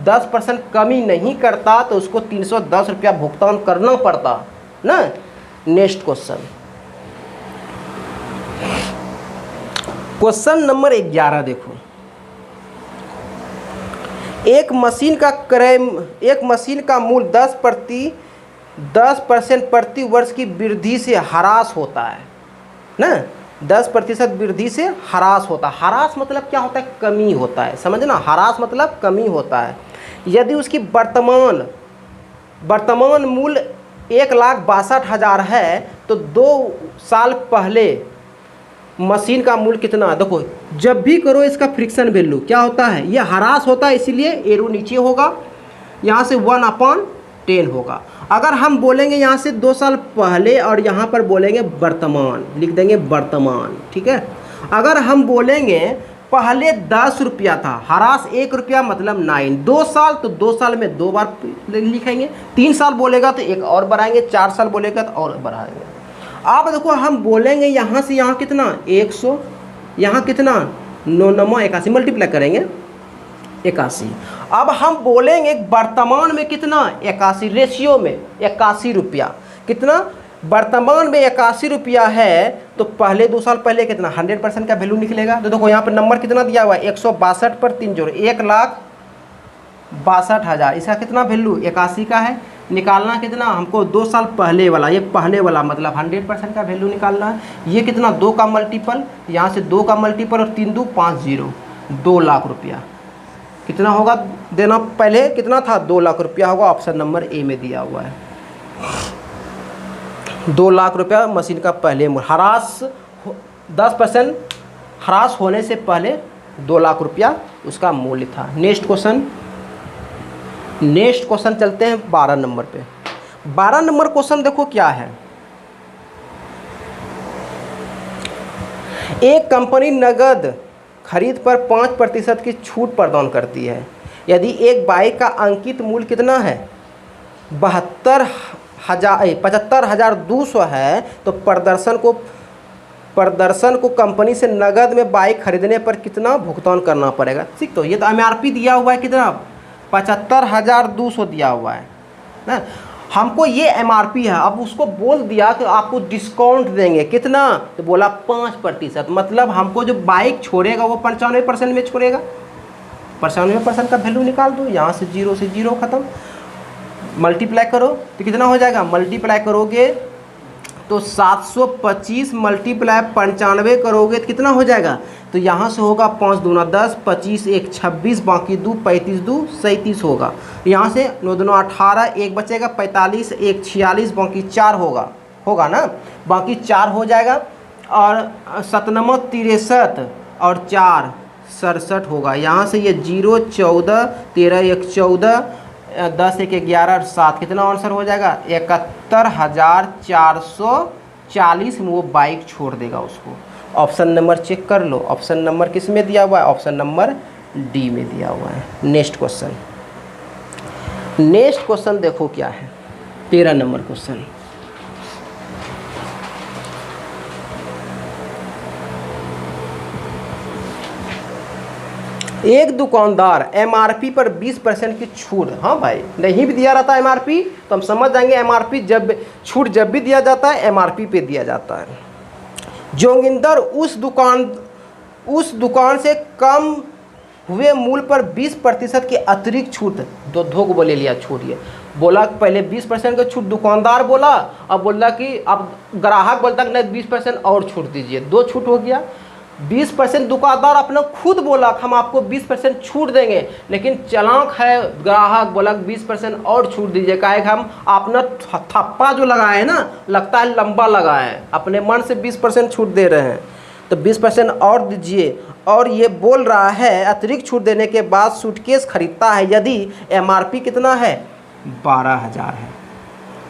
10% कमी नहीं करता तो उसको 310 रुपया भुगतान करना पड़ता ना। नेक्स्ट क्वेश्चन नंबर 11 देखो। एक मशीन का मूल्य 10% प्रति वर्ष की वृद्धि से ह्रास होता है ना, 10% वृद्धि से ह्रास होता है। ह्रास मतलब क्या होता है, कमी होता है, समझना, ह्रास मतलब कमी होता है। यदि उसकी वर्तमान मूल्य 1,62,000 है तो 2 साल पहले मशीन का मूल्य कितना, देखो जब भी करो इसका फ्रिक्शन वैल्यू क्या होता है, ये ह्रास होता है, इसलिए एरो नीचे होगा, यहाँ से 1/10 होगा। अगर हम बोलेंगे यहाँ से 2 साल पहले और यहाँ पर बोलेंगे वर्तमान, लिख देंगे वर्तमान, ठीक है। अगर हम बोलेंगे पहले 10 रुपया था, ह्रास 1 रुपया मतलब 9, 2 साल तो 2 साल में 2 बार लिखेंगे, 3 साल बोलेगा तो 1 और बढ़ाएंगे, 4 साल बोलेगा तो और बढ़ाएंगे। अब देखो हम बोलेंगे यहाँ से यहाँ कितना 100, यहाँ कितना 9×81 मल्टीप्लाई करेंगे 81। अब हम बोलेंगे वर्तमान में कितना 81, रेशियो में 81 रुपया, कितना वर्तमान में 81 रुपया है, तो पहले 2 साल पहले कितना 100% का वैल्यू निकलेगा। तो देखो यहाँ पर नंबर कितना दिया हुआ है 162 पर 3 जोड़ 1,62,000, इसका कितना वैल्यू 81 का है, निकालना कितना हमको 2 साल पहले वाला, ये पहले वाला मतलब 100% का वैल्यू निकालना है। ये कितना 2 का मल्टीपल, यहाँ से 2 का मल्टीपल और 3 2 5 0, 2 लाख रुपया कितना होगा देना, पहले कितना था 2 लाख रुपया होगा, ऑप्शन नंबर ए में दिया हुआ है। 2 लाख रुपया मशीन का पहले ह्रास 10% ह्रास होने से पहले 2 लाख रुपया उसका मूल्य था। नेक्स्ट क्वेश्चन चलते हैं 12 नंबर पे। 12 नंबर क्वेश्चन देखो क्या है। एक कंपनी नगद खरीद पर 5% की छूट प्रदान करती है। यदि एक बाइक का अंकित मूल्य कितना है 75,200 है, तो प्रदर्शन को कंपनी से नगद में बाइक खरीदने पर कितना भुगतान करना पड़ेगा। ठीक, तो ये तो MRP दिया हुआ है कितना 75,200 दिया हुआ है ना, हमको ये MRP है। अब उसको बोल दिया कि आपको डिस्काउंट देंगे कितना, तो बोला 5%, मतलब हमको जो बाइक छोड़ेगा वो 95% में छोड़ेगा, 95% का वैल्यू निकाल दो, यहाँ से 0 से 0 खत्म, मल्टीप्लाई करो तो कितना हो जाएगा, मल्टीप्लाई करोगे तो 725 मल्टीप्लाई 95 करोगे तो कितना हो जाएगा, तो यहाँ से होगा 5 दूना 10, 25 1 26, बाकी 2 35 2 37 होगा, यहाँ से 9 दूना 18, 1 बचेगा 45 1 46, बाकी 4 होगा ना, बाकी 4 हो जाएगा, और 7 नमक 63 और 4 67 होगा। यहाँ से ये 0 14 13 1 14 10 1 11 और 7 कितना आंसर हो जाएगा 71,440 में वो बाइक छोड़ देगा उसको। ऑप्शन नंबर चेक कर लो, ऑप्शन नंबर किस में दिया हुआ है, ऑप्शन नंबर डी में दिया हुआ है। नेक्स्ट क्वेश्चन देखो क्या है 13 नंबर क्वेश्चन। एक दुकानदार MRP पर 20% की छूट, हाँ भाई नहीं भी दिया रहता MRP तो हम समझ जाएंगे MRP छूट जब भी दिया जाता है MRP पे दिया जाता है। जोगिंदर उस दुकान से कम हुए मूल्य पर 20% की अतिरिक्त छूट, दो को बोले लिया छूट, ये बोला पहले 20% का छूट दुकानदार बोला, अब बोला कि अब ग्राहक बोलता कि नहीं 20% और छूट दीजिए, 2 छूट हो गया। 20% दुकानदार अपना खुद बोला हम आपको 20% छूट देंगे, लेकिन चालाक है ग्राहक, बोला 20% और छूट दीजिए। काहे कि हम अपना थप्पा जो लगाए हैं ना, लगता है लंबा लगाए हैं, अपने मन से 20% छूट दे रहे हैं, तो 20% और दीजिए। और ये बोल रहा है अतिरिक्त छूट देने के बाद सूटकेस खरीदता है यदि MRP कितना है 12,000 है।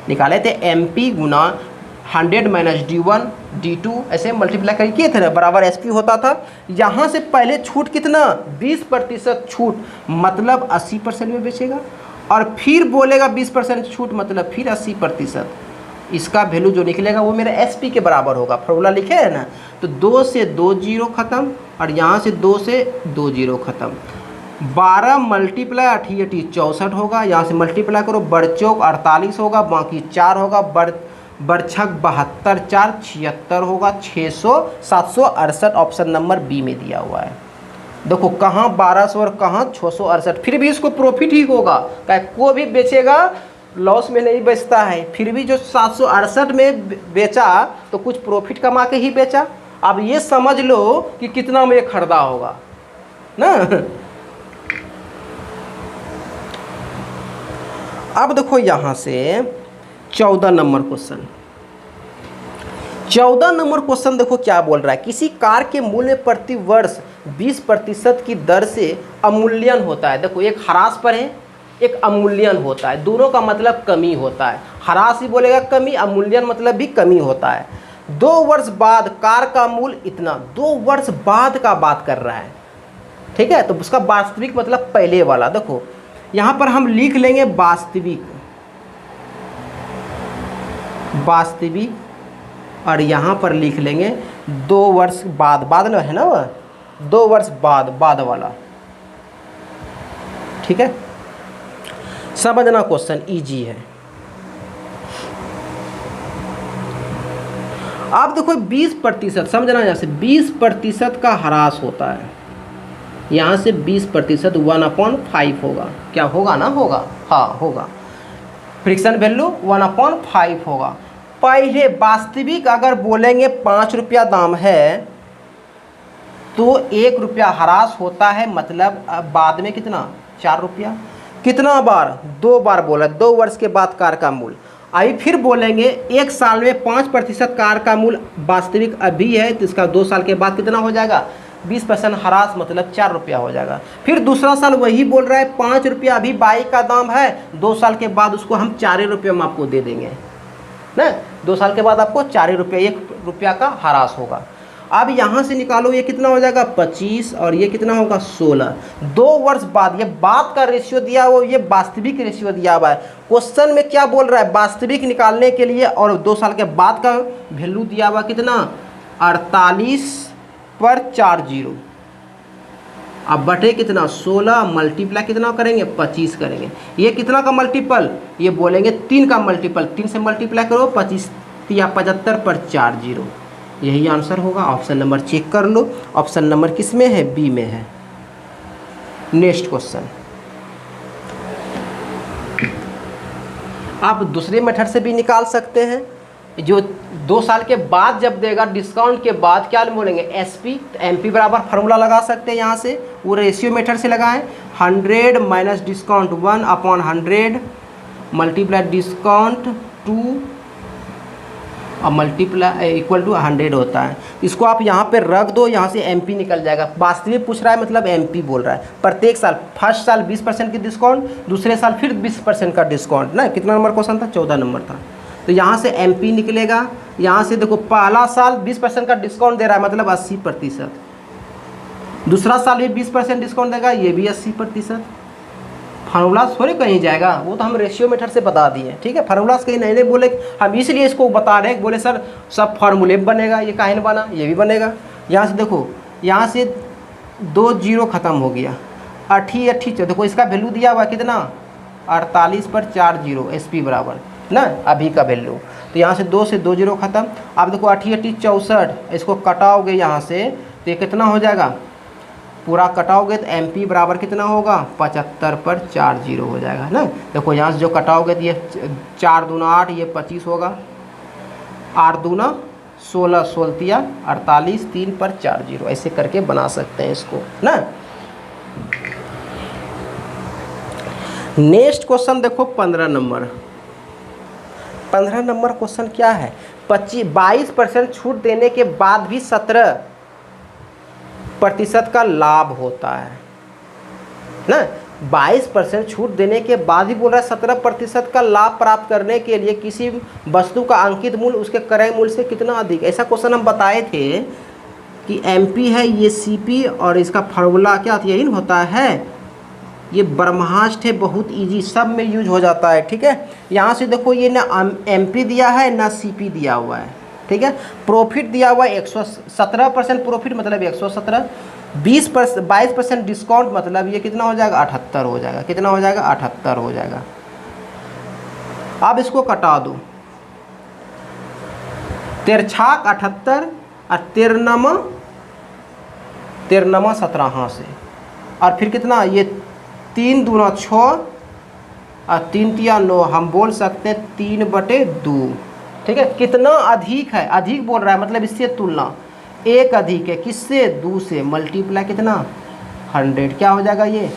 निकाले थे MP गुना 100 माइनस D1 D2 ऐसे मल्टीप्लाई करके किए थे ना, बराबर SP होता था। यहाँ से पहले छूट कितना 20% छूट, मतलब 80% में बेचेगा, और फिर बोलेगा 20% छूट, मतलब फिर 80%। इसका वैल्यू जो निकलेगा वो मेरा SP के बराबर होगा। फॉर्मूला लिखे है ना, तो 2 से 2 जीरो ख़त्म, और यहाँ से 2 से 2 जीरो ख़त्म। 12 मल्टीप्लाई 88 64 होगा, यहाँ से मल्टीप्लाई करो, बड़चौक 48 होगा, बाकी 4 होगा, बरछक 72 4 76 होगा, 600 768 ऑप्शन नंबर बी में दिया हुआ है। देखो कहाँ 1200 और कहाँ 668, फिर भी इसको प्रॉफिट ही होगा, क्या कोई भी बेचेगा लॉस में नहीं बेचता है। फिर भी जो 768 में बेचा तो कुछ प्रॉफिट कमा के ही बेचा। अब ये समझ लो कि कितना में खरीदा होगा ना। अब देखो यहाँ से 14 नंबर क्वेश्चन। 14 नंबर क्वेश्चन देखो क्या बोल रहा है, किसी कार के मूल्य प्रति वर्ष 20% की दर से अवमूल्यन होता है। देखो एक ह्रास पर है, एक अवमूल्यन होता है, दोनों का मतलब कमी होता है। ह्रास ही बोलेगा कमी, अवमूल्यन मतलब भी कमी होता है। 2 वर्ष बाद कार का मूल्य इतना, 2 वर्ष बाद का बात कर रहा है, ठीक है। तो उसका वास्तविक मतलब पहले वाला। देखो यहाँ पर हम लिख लेंगे वास्तविक, और यहाँ पर लिख लेंगे 2 वर्ष बाद, बाद है ना, 2 वर्ष बाद वाला, ठीक है। समझना क्वेश्चन इजी है। आप देखो 20% समझना, यहाँ से 20% का ह्रास होता है, यहाँ से 20% 1/5 होगा, क्या होगा ना, होगा, हाँ होगा। फ्रिक्शन वैल्यू 1/5 होगा। पहले वास्तविक अगर बोलेंगे 5 रुपया दाम है तो 1 रुपया ह्रास होता है, मतलब बाद में कितना 4 रुपया। कितना बार 2 बार बोला, 2 वर्ष के बाद कार का मूल्य। अभी फिर बोलेंगे 1 साल में 5% कार का मूल्य वास्तविक अभी है, तो इसका 2 साल के बाद कितना हो जाएगा 20% ह्रास, मतलब 4 रुपया हो जाएगा। फिर दूसरा साल वही बोल रहा है 5 रुपया अभी बाइक का दाम है, 2 साल के बाद उसको हम 4 रुपये में आपको दे देंगे ना, 2 साल के बाद आपको 4 रुपये, 1 रुपया का ह्रास होगा। अब यहाँ से निकालो, ये कितना हो जाएगा 25, और ये कितना होगा 16। 2 वर्ष बाद, ये बाद का रेशियो दिया हुआ, ये वास्तविक रेशियो दिया हुआ है। क्वेश्चन में क्या बोल रहा है, वास्तविक निकालने के लिए और 2 साल के बाद का वैल्यू दिया हुआ कितना 48 पर 4 जीरो, अब बटे कितना 16, मल्टीप्लाई कितना करेंगे 25 करेंगे। ये कितना का मल्टीपल, ये बोलेंगे 3 का मल्टीपल, 3 से मल्टीप्लाई करो 25 या 75 पर 4 जीरो, यही आंसर होगा। ऑप्शन नंबर चेक कर लो, ऑप्शन नंबर किस में है, बी में है। नेक्स्ट क्वेश्चन, आप दूसरे मेथड से भी निकाल सकते हैं। जो 2 साल के बाद जब देगा डिस्काउंट के बाद क्या बोलेंगे SP, तो MP बराबर फार्मूला लगा सकते हैं, यहाँ से वो रेशियो मेथड से लगाएं। 100 माइनस डिस्काउंट 1/100 मल्टीप्लाई डिस्काउंट 2 और मल्टीप्लाई इक्वल टू 100 होता है। इसको आप यहाँ पे रख दो, यहाँ से MP निकल जाएगा। वास्तविक पूछ रहा है मतलब MP बोल रहा है। प्रत्येक साल, फर्स्ट साल 20% की डिस्काउंट, दूसरे साल फिर 20% का डिस्काउंट ना। कितना नंबर क्वेश्चन था, 14 नंबर था। तो यहाँ से MP निकलेगा। यहाँ से देखो पहला साल 20% का डिस्काउंट दे रहा है, मतलब 80%। दूसरा साल भी 20% डिस्काउंट देगा, ये भी 80%। फार्मूला थोड़ी कहीं जाएगा, वो तो हम रेशियो मेथड से बता दिए, ठीक है। फार्मूलास कहीं नहीं बोले, हम इसलिए इसको बता रहे हैं। बोले सर सब फार्मूले बनेगा, ये काहे नहीं बना, ये भी बनेगा। यहाँ से देखो, यहाँ से 2 जीरो ख़त्म हो गया, 88 देखो इसका वैल्यू दिया हुआ कितना 48 पर 4 जीरो, SP बराबर ना अभी का वैल्यू। तो यहाँ से 2 से 2 जीरो ख़त्म। आप देखो 88 64, इसको कटाओगे यहाँ से तो ये कितना हो जाएगा, पूरा कटाओगे तो MP बराबर कितना होगा 75 पर 4 जीरो हो जाएगा ना। देखो यहाँ से जो कटाओगे तो ये 4 दूना 8, ये 25 होगा, 8 दूना 16 16 48, 3 पर 4 0, ऐसे करके बना सकते हैं इसको ना। नेक्स्ट क्वेश्चन देखो 15 नंबर। 15 नंबर क्वेश्चन क्या है, 22% छूट देने के बाद भी 17% का लाभ होता है ना। 22% छूट देने के बाद ही बोल रहा है 17% का लाभ प्राप्त करने के लिए किसी वस्तु का अंकित मूल्य उसके क्रय मूल्य से कितना अधिक। ऐसा क्वेश्चन हम बताए थे कि एमपी है, ये सीपी, और इसका फार्मूला क्या यही होता है, ये ब्रह्मास्त्र है, बहुत इजी, सब में यूज हो जाता है। ठीक है, यहाँ से देखो ये ना एमपी दिया है ना सीपी दिया हुआ है। ठीक है, प्रॉफिट दिया हुआ है 117% प्रॉफिट मतलब 117, 22% डिस्काउंट मतलब ये कितना हो जाएगा 78 हो जाएगा। कितना हो जाएगा 78 हो जाएगा। अब इसको कटा दो, तिरछाक 78 और तिरनमा 17 से, और फिर कितना ये 3 दूना 6 और 3 तिया 9, हम बोल सकते हैं 3/2। ठीक है, कितना अधिक है, अधिक बोल रहा है मतलब इससे तुलना, एक अधिक है किससे, 2 से, मल्टीप्लाई कितना 100, क्या हो जाएगा ये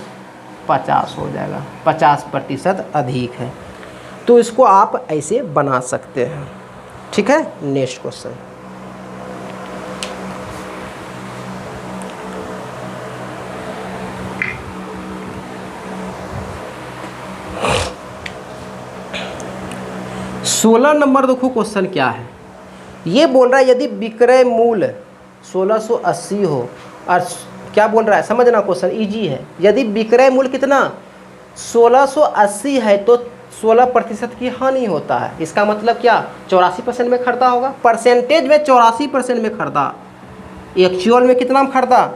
50 हो जाएगा, 50% अधिक है। तो इसको आप ऐसे बना सकते हैं। ठीक है, नेक्स्ट क्वेश्चन। सोलह नंबर देखो क्वेश्चन क्या है, ये बोल रहा है यदि विक्रय मूल्य 1680 हो, और क्या बोल रहा है समझना, क्वेश्चन इजी है। यदि विक्रय मूल्य कितना 1680 है तो 16% की हानि होता है। इसका मतलब क्या 84% में खरीदा होगा, परसेंटेज में 84% में खरीदा, एक्चुअल में कितना में खरीदा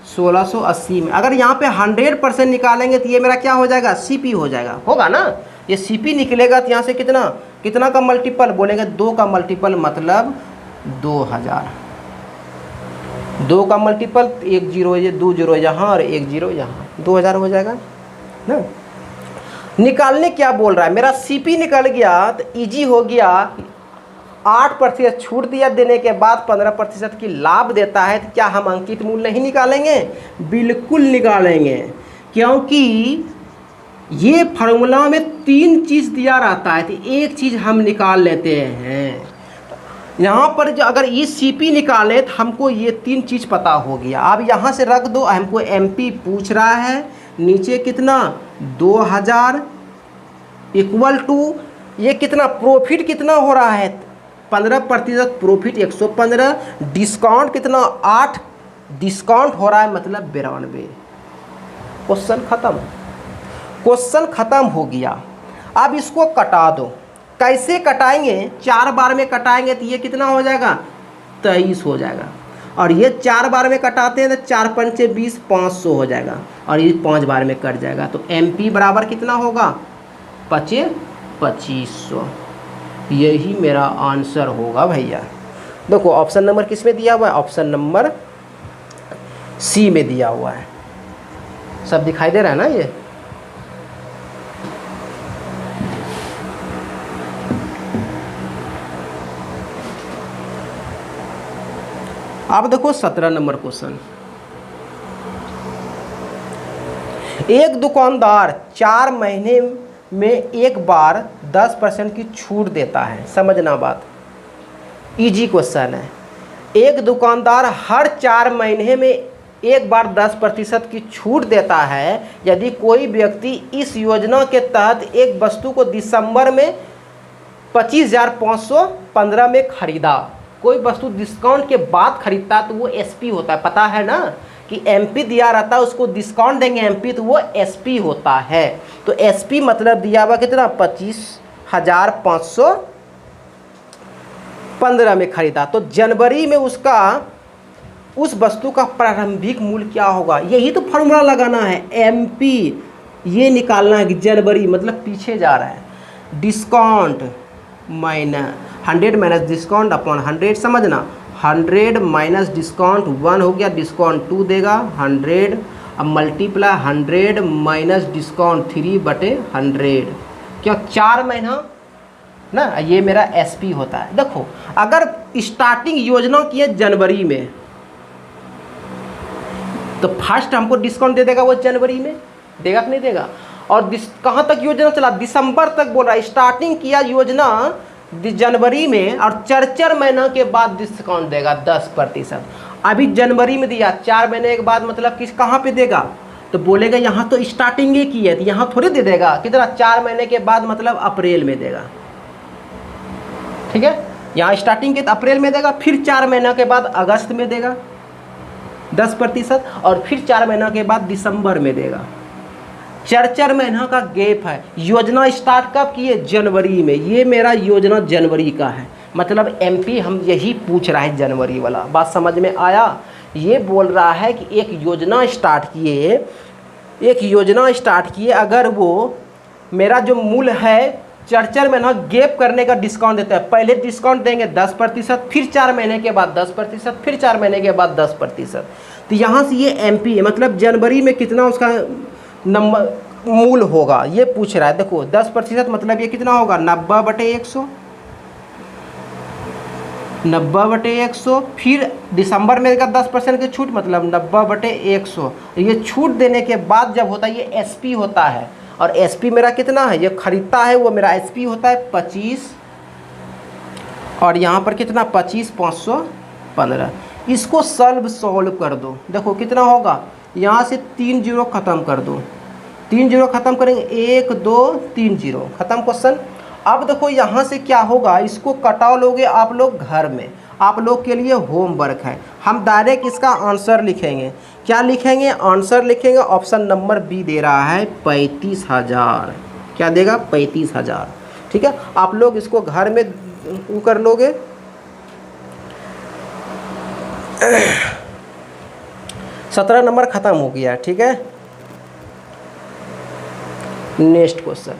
1680 में। अगर यहाँ पे 100% निकालेंगे तो ये मेरा क्या हो जाएगा सीपी हो जाएगा, होगा ना। ये सीपी निकलेगा तो यहाँ से कितना का मल्टीपल बोलेंगे, 2 का मल्टीपल मतलब 2000, 2 का मल्टीपल 1 0 ये 2 0 यहाँ और 1 0 यहाँ, 2000 हो जाएगा ना। निकालने क्या बोल रहा है, मेरा सीपी निकल गया तो इजी हो गया। 8% छूट दिया देने के बाद 15% की लाभ देता है, तो क्या हम अंकित मूल्य नहीं निकालेंगे, बिल्कुल निकालेंगे, क्योंकि ये फार्मूला में 3 चीज़ दिया रहता है तो एक चीज़ हम निकाल लेते हैं। यहाँ पर जो अगर ये सीपी निकाले तो हमको ये 3 चीज़ पता हो गया। अब यहाँ से रख दो, हमको एमपी पूछ रहा है, नीचे कितना 2000 इक्वल टू ये कितना प्रॉफिट कितना हो रहा है 15% प्रॉफिट 115, डिस्काउंट कितना 8 डिस्काउंट हो रहा है मतलब 92। क्वेश्चन खत्म, क्वेश्चन खत्म हो गया। अब इसको कटा दो, कैसे कटाएंगे, 4 बार में कटाएंगे तो ये कितना हो जाएगा 23 हो जाएगा, और ये 4 बार में कटाते हैं तो 4 पंचे 20, 500 हो जाएगा, और ये 5 बार में कट जाएगा तो एमपी बराबर कितना होगा 2500। यही मेरा आंसर होगा भैया। देखो ऑप्शन नंबर किस में दिया हुआ है, ऑप्शन नंबर सी में दिया हुआ है। सब दिखाई दे रहा है ना ये। अब देखो 17 नंबर क्वेश्चन। एक दुकानदार 4 महीने में एक बार 10% की छूट देता है, समझना बात, इजी क्वेश्चन है। एक दुकानदार हर 4 महीने में एक बार 10% की छूट देता है। यदि कोई व्यक्ति इस योजना के तहत एक वस्तु को दिसंबर में 25,515 में खरीदा, कोई वस्तु डिस्काउंट के बाद खरीदता तो वो एसपी होता है। पता है ना कि एमपी दिया रहता है, उसको डिस्काउंट देंगे एमपी तो वो एसपी होता है। तो एसपी मतलब दिया हुआ कितना 25,515 में खरीदा, तो जनवरी में उसका उस वस्तु का प्रारंभिक मूल्य क्या होगा, यही तो फॉर्मूला लगाना है। एमपी ये निकालना है कि जनवरी मतलब पीछे जा रहा है, discount minus 100 minus discount upon 100, समझना 100 माइनस डिस्काउंट 1 हो गया, डिस्काउंट 2 देगा 100, अब मल्टीप्लाई 100 माइनस डिस्काउंट 3/100, क्या 4 महीना ना, ये मेरा एसपी होता है। देखो अगर स्टार्टिंग योजना की है जनवरी में, तो फर्स्ट हमको डिस्काउंट दे देगा वो जनवरी में, देगा कि नहीं देगा। और कहाँ तक योजना चला, दिसंबर तक बोल रहा है। स्टार्टिंग किया योजना जनवरी में और 4 महीना के बाद डिस्काउंट देगा 10%। अभी जनवरी में दिया, 4 महीने के बाद मतलब किस कहाँ पे देगा, तो बोलेगा यहाँ तो स्टार्टिंग ही की है, तो यहाँ थोड़ी दे देगा कितना, 4 महीने के बाद मतलब अप्रैल में देगा। ठीक है, यहाँ स्टार्टिंग के अप्रैल में देगा, फिर 4 महीना के बाद अगस्त में देगा 10%, और फिर 4 महीना के बाद दिसंबर में देगा। 4 महीना का गैप है। योजना स्टार्ट कब की है, जनवरी में। ये मेरा योजना जनवरी का है, मतलब एमपी हम यही पूछ रहा है जनवरी वाला। बात समझ में आया। ये बोल रहा है कि एक योजना स्टार्ट किए, अगर वो मेरा जो मूल है 4 महीना गैप करने का डिस्काउंट देता है। पहले डिस्काउंट देंगे 10%, फिर 4 महीने के बाद 10%, फिर 4 महीने के बाद 10%। तो यहाँ से ये एमपी है, मतलब जनवरी में कितना उसका नंबर मूल होगा ये पूछ रहा है। देखो 10% मतलब ये कितना होगा, 90/100, 90/100। फिर दिसंबर में देगा 10% की छूट, मतलब 90/100। ये छूट देने के बाद जब होता है ये एसपी होता है, और एसपी मेरा कितना है, ये खरीदता है वो मेरा एसपी होता है 25, और यहाँ पर कितना 25,515। इसको सॉल्व कर दो। देखो कितना होगा, यहाँ से 3 जीरो ख़त्म कर दो, 3 जीरो ख़त्म करेंगे, 1 2 3 जीरो ख़त्म क्वेश्चन। अब देखो यहाँ से क्या होगा, इसको कटाव लोगे आप लोग घर में, आप लोग के लिए होमवर्क है। हम डायरेक्ट इसका आंसर लिखेंगे। क्या लिखेंगे, आंसर लिखेंगे। ऑप्शन नंबर बी दे रहा है 35,000। क्या देगा, 35,000। ठीक है, आप लोग इसको घर में कर लोगे। 17 नंबर ख़त्म हो गया। ठीक है, नेक्स्ट क्वेश्चन।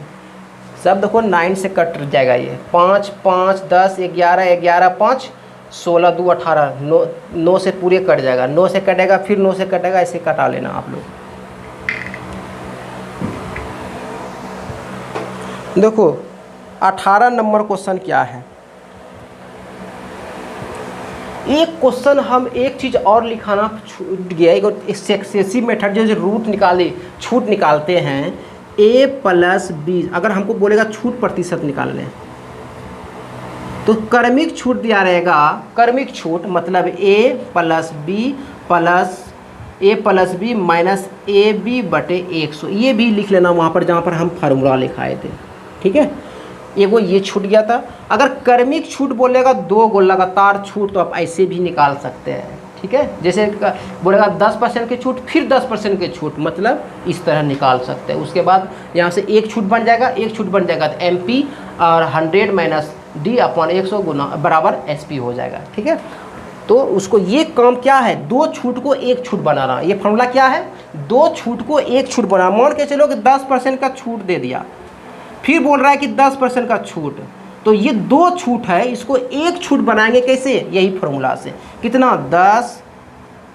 सब देखो 9 से कट जाएगा ये, 5 5 10 11 11 5 16 2 18, 9 से पूरे कट जाएगा, 9 से कटेगा, फिर 9 से कटेगा, ऐसे कटा लेना आप लोग। देखो 18 नंबर क्वेश्चन क्या है। एक क्वेश्चन हम एक चीज़ और लिखाना छूट गया, एक सक्सेसिव मेथड जो रूट निकाले छूट निकालते हैं a+b। अगर हमको बोलेगा छूट प्रतिशत निकाल लें तो क्रमिक छूट दिया रहेगा। क्रमिक छूट मतलब a+b माइनस ab/100। ये भी लिख लेना वहाँ पर जहाँ पर हम फार्मूला लिखाए थे। ठीक है, एगो ये छूट गया था। अगर क्रमिक छूट बोलेगा 2 गो लगातार छूट, तो आप ऐसे भी निकाल सकते हैं। ठीक है, जैसे बोलेगा 10% की छूट, फिर 10% की छूट, मतलब इस तरह निकाल सकते हैं। उसके बाद यहाँ से एक छूट बन जाएगा, तो MP और 100 माइनस D/100 गुना बराबर SP हो जाएगा। ठीक है, तो उसको ये काम क्या है, 2 छूट को 1 छूट बनाना। ये फॉर्मूला क्या है, 2 छूट को 1 छूट बनाना। मान के चलो कि 10% का छूट दे दिया, फिर बोल रहा है कि 10% का छूट, तो ये 2 छूट है, इसको 1 छूट बनाएंगे कैसे, यही फॉर्मूला से। कितना, 10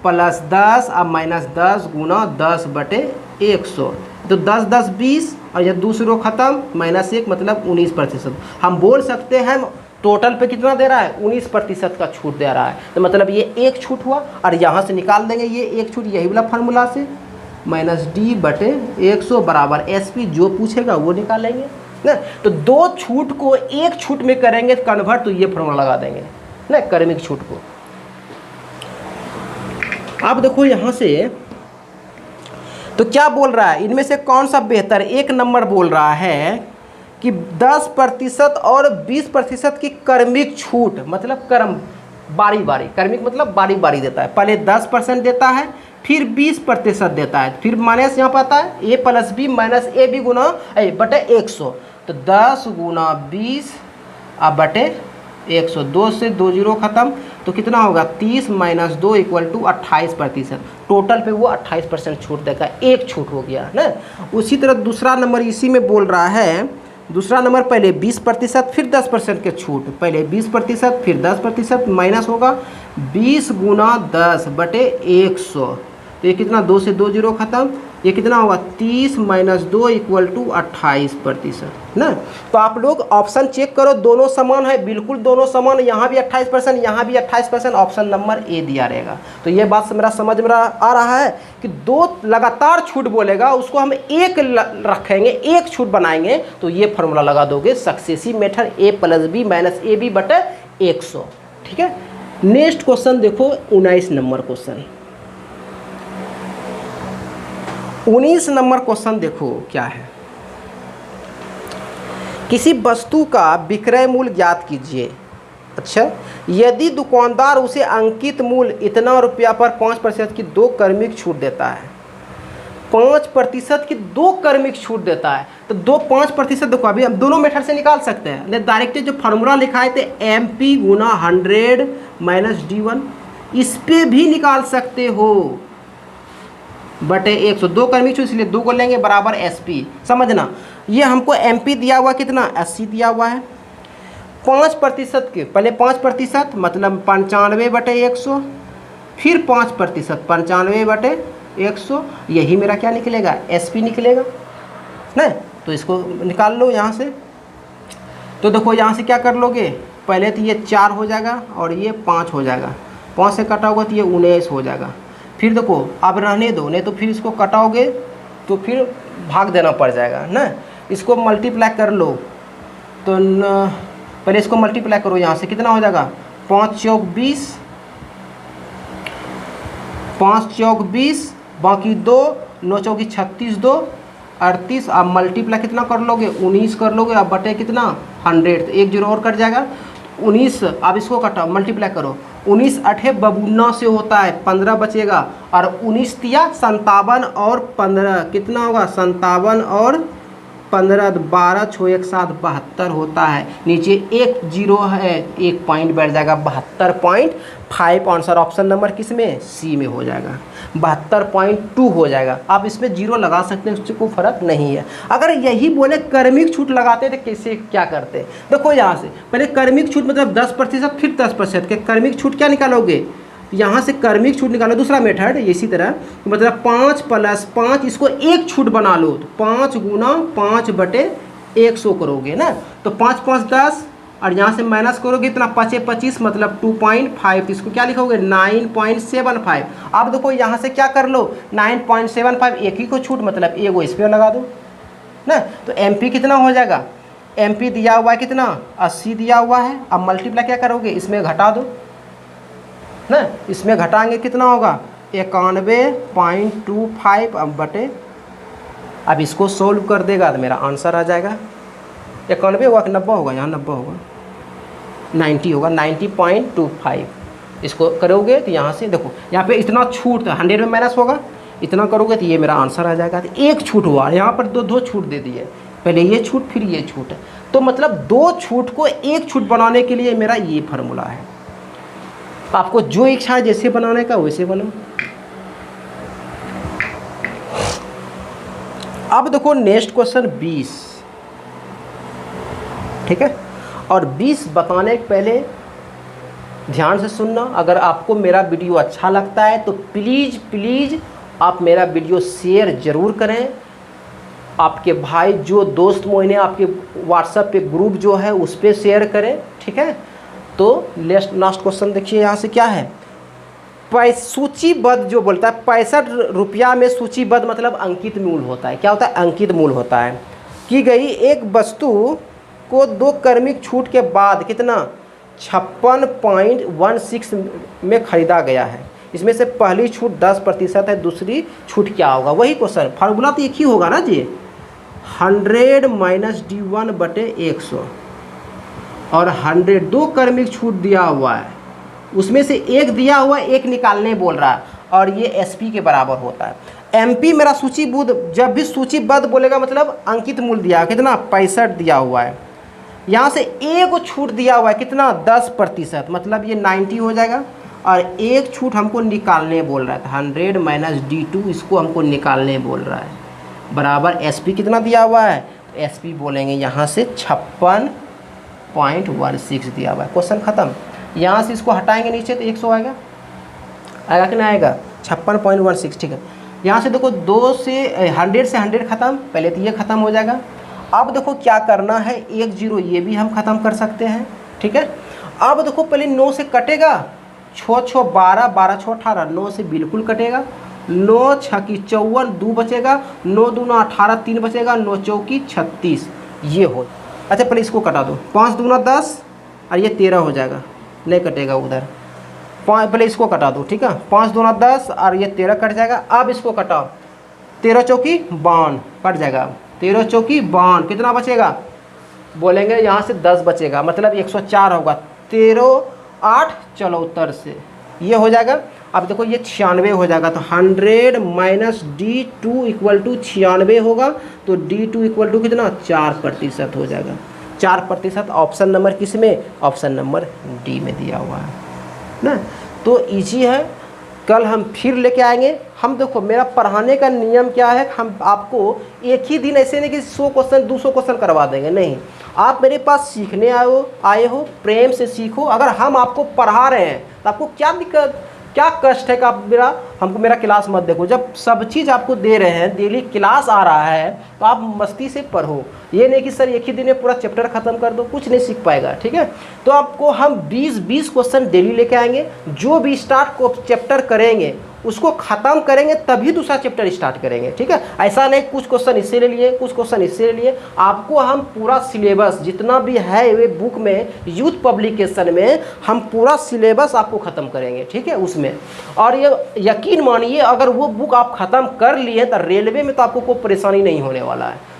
+ 10 और -10 गुना 10/100। तो 10 10 20, और ये दूसरों ख़त्म, -1 मतलब 19%। हम बोल सकते हैं टोटल पे कितना दे रहा है, 19% का छूट दे रहा है। तो मतलब ये 1 छूट हुआ, और यहाँ से निकाल देंगे ये 1 छूट, यही वाला फार्मूला से, -D/100 बराबर SP। जो पूछेगा वो निकालेंगे ना। तो 2 छूट को 1 छूट में करेंगे कन्वर्ट, तो ये फॉर्मूला लगा देंगे ना क्रमिक छूट को। अब देखो यहाँ से तो क्या बोल रहा है, इनमें से कौन सा बेहतर। 1 नंबर बोल रहा है कि 10% और 20% की क्रमिक छूट, मतलब बारी बारी, क्रमिक मतलब बारी बारी देता है। पहले 10% देता है, फिर 20% देता है, फिर माइनस यहाँ पर आता है a+b माइनस ab गुना a/100। तो 10 गुना 20/100, 2 से 2 जीरो ख़त्म, तो कितना होगा, 30 माइनस 2 = 28%। टोटल पे वो 28% छूट देगा, 1 छूट हो गया ना। उसी तरह दूसरा नंबर इसी में बोल रहा है, दूसरा नंबर पहले 20% फिर 10% के छूट, पहले 20% फिर 10% माइनस होगा 20 गुना 10/100। तो ये कितना, 2 से 2 जीरो ख़त्म, ये कितना होगा 30 माइनस 2 इक्वल टू 28% ना। तो आप लोग ऑप्शन चेक करो, दोनों समान है, बिल्कुल दोनों समान है, यहाँ भी 28%, यहाँ भी 28%, ऑप्शन नंबर ए दिया रहेगा। तो ये बात मेरा समझ में आ रहा है कि दो लगातार छूट बोलेगा उसको हम एक रखेंगे, एक छूट बनाएंगे, तो ये फॉर्मूला लगा दोगे successive method a plus B minus A B बटे 100। ठीक है, नेक्स्ट क्वेश्चन देखो 19 नंबर क्वेश्चन। 19 नंबर क्वेश्चन देखो क्या है। किसी वस्तु का विक्रय मूल्य ज्ञात कीजिए। अच्छा, यदि दुकानदार उसे अंकित मूल्य इतना रुपया पर 5% की 2 क्रमिक छूट देता है, 5% की 2 क्रमिक छूट देता है, तो 5% देखो अभी हम दोनों मेथड से निकाल सकते हैं। डायरेक्टली जो फार्मूला लिखाए थे MP गुना 100 माइनस D1, इस पे भी निकाल सकते हो बटे 100। 2 क्रमिक छूट इसलिए 2 को लेंगे बराबर SP। समझना, ये हमको MP दिया हुआ कितना 80 दिया हुआ है। 5% के पहले 5% मतलब 95 बटे 100, फिर 5% 95 बटे 100, यही मेरा क्या निकलेगा SP निकलेगा ना। तो इसको निकाल लो यहाँ से। तो देखो यहाँ से क्या कर लोगे, पहले तो ये 4 हो जाएगा और ये 5 हो जाएगा, 5 से कटा होगा तो ये 19 हो जाएगा। फिर देखो अब रहने दो, नहीं तो फिर इसको कटाओगे तो फिर भाग देना पड़ जाएगा ना। इसको मल्टीप्लाई कर लो, तो पहले इसको मल्टीप्लाई करो, यहाँ से कितना हो जाएगा 5 चौक 20, 5 चौक 20, बाकी 2, 9 चौकी 36, 2 38, अब मल्टीप्लाई कितना कर लोगे 19 कर लोगे, अब बटे कितना 100, तो 1 जीरो और कट जाएगा 19। अब इसको कटाओ मल्टीप्लाई करो, 19 8 बबूना से होता है 15 बचेगा, और 19 तिया 57 और 15 कितना होगा 57 और 15 12 6 1 7 72 होता है। नीचे 1 जीरो है, 1 पॉइंट बैठ जाएगा 72.5। आंसर ऑप्शन नंबर किस में सी में हो जाएगा, 72.2 हो जाएगा। आप इसमें जीरो लगा सकते हैं, उससे कोई फर्क नहीं है। अगर यही बोले क्रमिक छूट लगाते तो कैसे क्या करते, देखो यहाँ से पहले क्रमिक छूट मतलब 10% फिर 10% के क्रमिक छूट क्या निकालोगे, यहाँ से क्रमिक छूट निकालो। दूसरा मेथड इसी तरह मतलब 5 + 5, इसको एक छूट बना लो, तो 5 गुना 5 बटे 100 करोगे ना। तो 5 5 10, और यहाँ से माइनस करोगे इतना 5 25 मतलब 2.5, इसको क्या लिखोगे 9.75। अब देखो यहाँ से क्या कर लो 9.75, एक ही को छूट मतलब एगो इस पर लगा दो ना। तो MP कितना हो जाएगा, MP दिया हुआ है कितना 80 दिया हुआ है। अब मल्टीप्लाई क्या करोगे, इसमें घटा दो ना, इसमें घटाएंगे कितना होगा 91.25 अब बटे, अब इसको सोल्व कर देगा तो मेरा आंसर आ जाएगा 91 होगा कि 90 होगा, यहाँ 90 होगा 90 होगा 90.25। इसको करोगे तो यहाँ से देखो यहाँ पे इतना छूट था 100 में माइनस होगा, इतना करोगे तो ये मेरा आंसर आ जाएगा। तो एक छूट हुआ, यहाँ पर दो छूट दे दिए, पहले ये छूट फिर ये छूट है। तो मतलब 2 छूट को एक छूट बनाने के लिए मेरा ये फार्मूला है। आपको जो इच्छा है जैसे बनाने का वैसे बनो। अब देखो नेक्स्ट क्वेश्चन 20, ठीक है। और 20 बताने के पहले ध्यान से सुनना, अगर आपको मेरा वीडियो अच्छा लगता है तो प्लीज़ आप मेरा वीडियो शेयर ज़रूर करें। आपके भाई जो दोस्त मोहने आपके व्हाट्सएप पे ग्रुप जो है उस पर शेयर करें, ठीक है। तो लास्ट क्वेश्चन देखिए, यहाँ से क्या है, सूचीबद्ध जो बोलता है 65 रुपया में सूचीबद्ध मतलब अंकित मूल्य होता है। क्या होता है, अंकित मूल्य होता है। की गई एक वस्तु को 2 क्रमिक छूट के बाद कितना 56.16 में खरीदा गया है। इसमें से पहली छूट 10% है, दूसरी छूट क्या होगा, वही क्वेश्चन। फार्मूला तो एक ही होगा ना जी, 100 माइनस D1 बटे 100, और 100 2 क्रमिक छूट दिया हुआ है, उसमें से एक दिया हुआ एक निकालने बोल रहा है, और ये SP के बराबर होता है। MP मेरा सूचीबद्ध, जब भी सूचीबद्ध बोलेगा मतलब अंकित मूल्य दिया कितना 65 दिया हुआ है। यहाँ से एक छूट दिया हुआ है कितना 10% मतलब ये 90 हो जाएगा, और एक छूट हमको निकालने बोल रहा है 100 माइनस D2, इसको हमको निकालने बोल रहा है, बराबर SP कितना दिया हुआ है, तो SP बोलेंगे यहाँ से 56.16 दिया हुआ है। क्वेश्चन ख़त्म। यहाँ से इसको हटाएंगे नीचे तो 100 आएगा कि नहीं आएगा 56.16, ठीक है। यहाँ से देखो 2 से 100 ख़त्म, पहले तो ये ख़त्म हो जाएगा। अब देखो क्या करना है, 1 0 ये भी हम ख़त्म कर सकते हैं, ठीक है। अब देखो पहले 9 से कटेगा, 6 6 12, 12 6 18, 9 से बिल्कुल कटेगा, 9 6 की 54, 2 बचेगा, 9 2 18, 3 बचेगा, 9 4 की 36, ये हो। अच्छा पहले इसको कटा दो, 5 2 10 और ये 13 हो जाएगा, नहीं कटेगा उधर। पहले इसको कटा दो, ठीक है, 5 2 10 और ये 13 कट जाएगा। अब इसको कटाओ, 13 चौकी 52 कट जाएगा, 13 चौकी 52, कितना बचेगा बोलेंगे, यहाँ से 10 बचेगा, मतलब 104 होगा, 13 8 चलो उत्तर से ये हो जाएगा। अब देखो ये 96 हो जाएगा, तो 100 माइनस D2 इक्वल टू 96 होगा, तो D2 इक्वल टू कितना 4% हो जाएगा। 4% ऑप्शन नंबर किस में, ऑप्शन नंबर डी में दिया हुआ है ना। तो इजी है, कल हम फिर लेके आएंगे। हम देखो मेरा पढ़ाने का नियम क्या है, हम आपको एक ही दिन ऐसे नहीं कि 100 क्वेश्चन 200 क्वेश्चन करवा देंगे, नहीं। आप मेरे पास सीखने आए हो, प्रेम से सीखो। अगर हम आपको पढ़ा रहे हैं तो आपको क्या दिक्कत, क्या कष्ट है कि आप मेरा क्लास मत देखो। जब सब चीज़ आपको दे रहे हैं, डेली क्लास आ रहा है, तो आप मस्ती से पढ़ो। ये नहीं कि सर एक ही दिन में पूरा चैप्टर ख़त्म कर दो, कुछ नहीं सीख पाएगा, ठीक है। तो आपको हम 20 क्वेश्चन डेली लेके आएंगे। जो भी स्टार्ट को चैप्टर करेंगे उसको ख़त्म करेंगे, तभी दूसरा चैप्टर स्टार्ट करेंगे, ठीक है। ऐसा नहीं कुछ क्वेश्चन इससे ले लिए, कुछ क्वेश्चन इससे ले लिए। आपको हम पूरा सिलेबस जितना भी है वे बुक में, यूथ पब्लिकेशन में, हम पूरा सिलेबस आपको ख़त्म करेंगे, ठीक है उसमें। और ये यकीन मानिए, अगर वो बुक आप ख़त्म कर लिए तो रेलवे में तो आपको कोई परेशानी नहीं होने वाला है।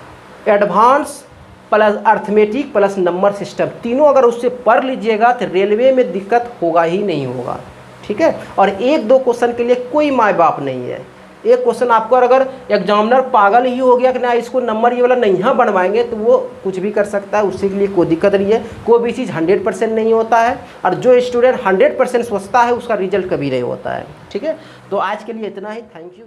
Advance plus arithmetic plus number system, तीनों अगर उससे पढ़ लीजिएगा तो रेलवे में दिक्कत होगा ही नहीं होगा, ठीक है। और 1-2 क्वेश्चन के लिए कोई माँ बाप नहीं है। एक क्वेश्चन आपको अगर एग्जामिनर पागल ही हो गया कि ना इसको नंबर ये वाला नहीं बनवाएंगे, तो वो कुछ भी कर सकता है, उसके लिए कोई दिक्कत नहीं है। कोई भी चीज़ 100% नहीं होता है, और जो स्टूडेंट 100% सोचता है उसका रिजल्ट कभी नहीं होता है, ठीक है। तो आज के लिए इतना ही, थैंक यू।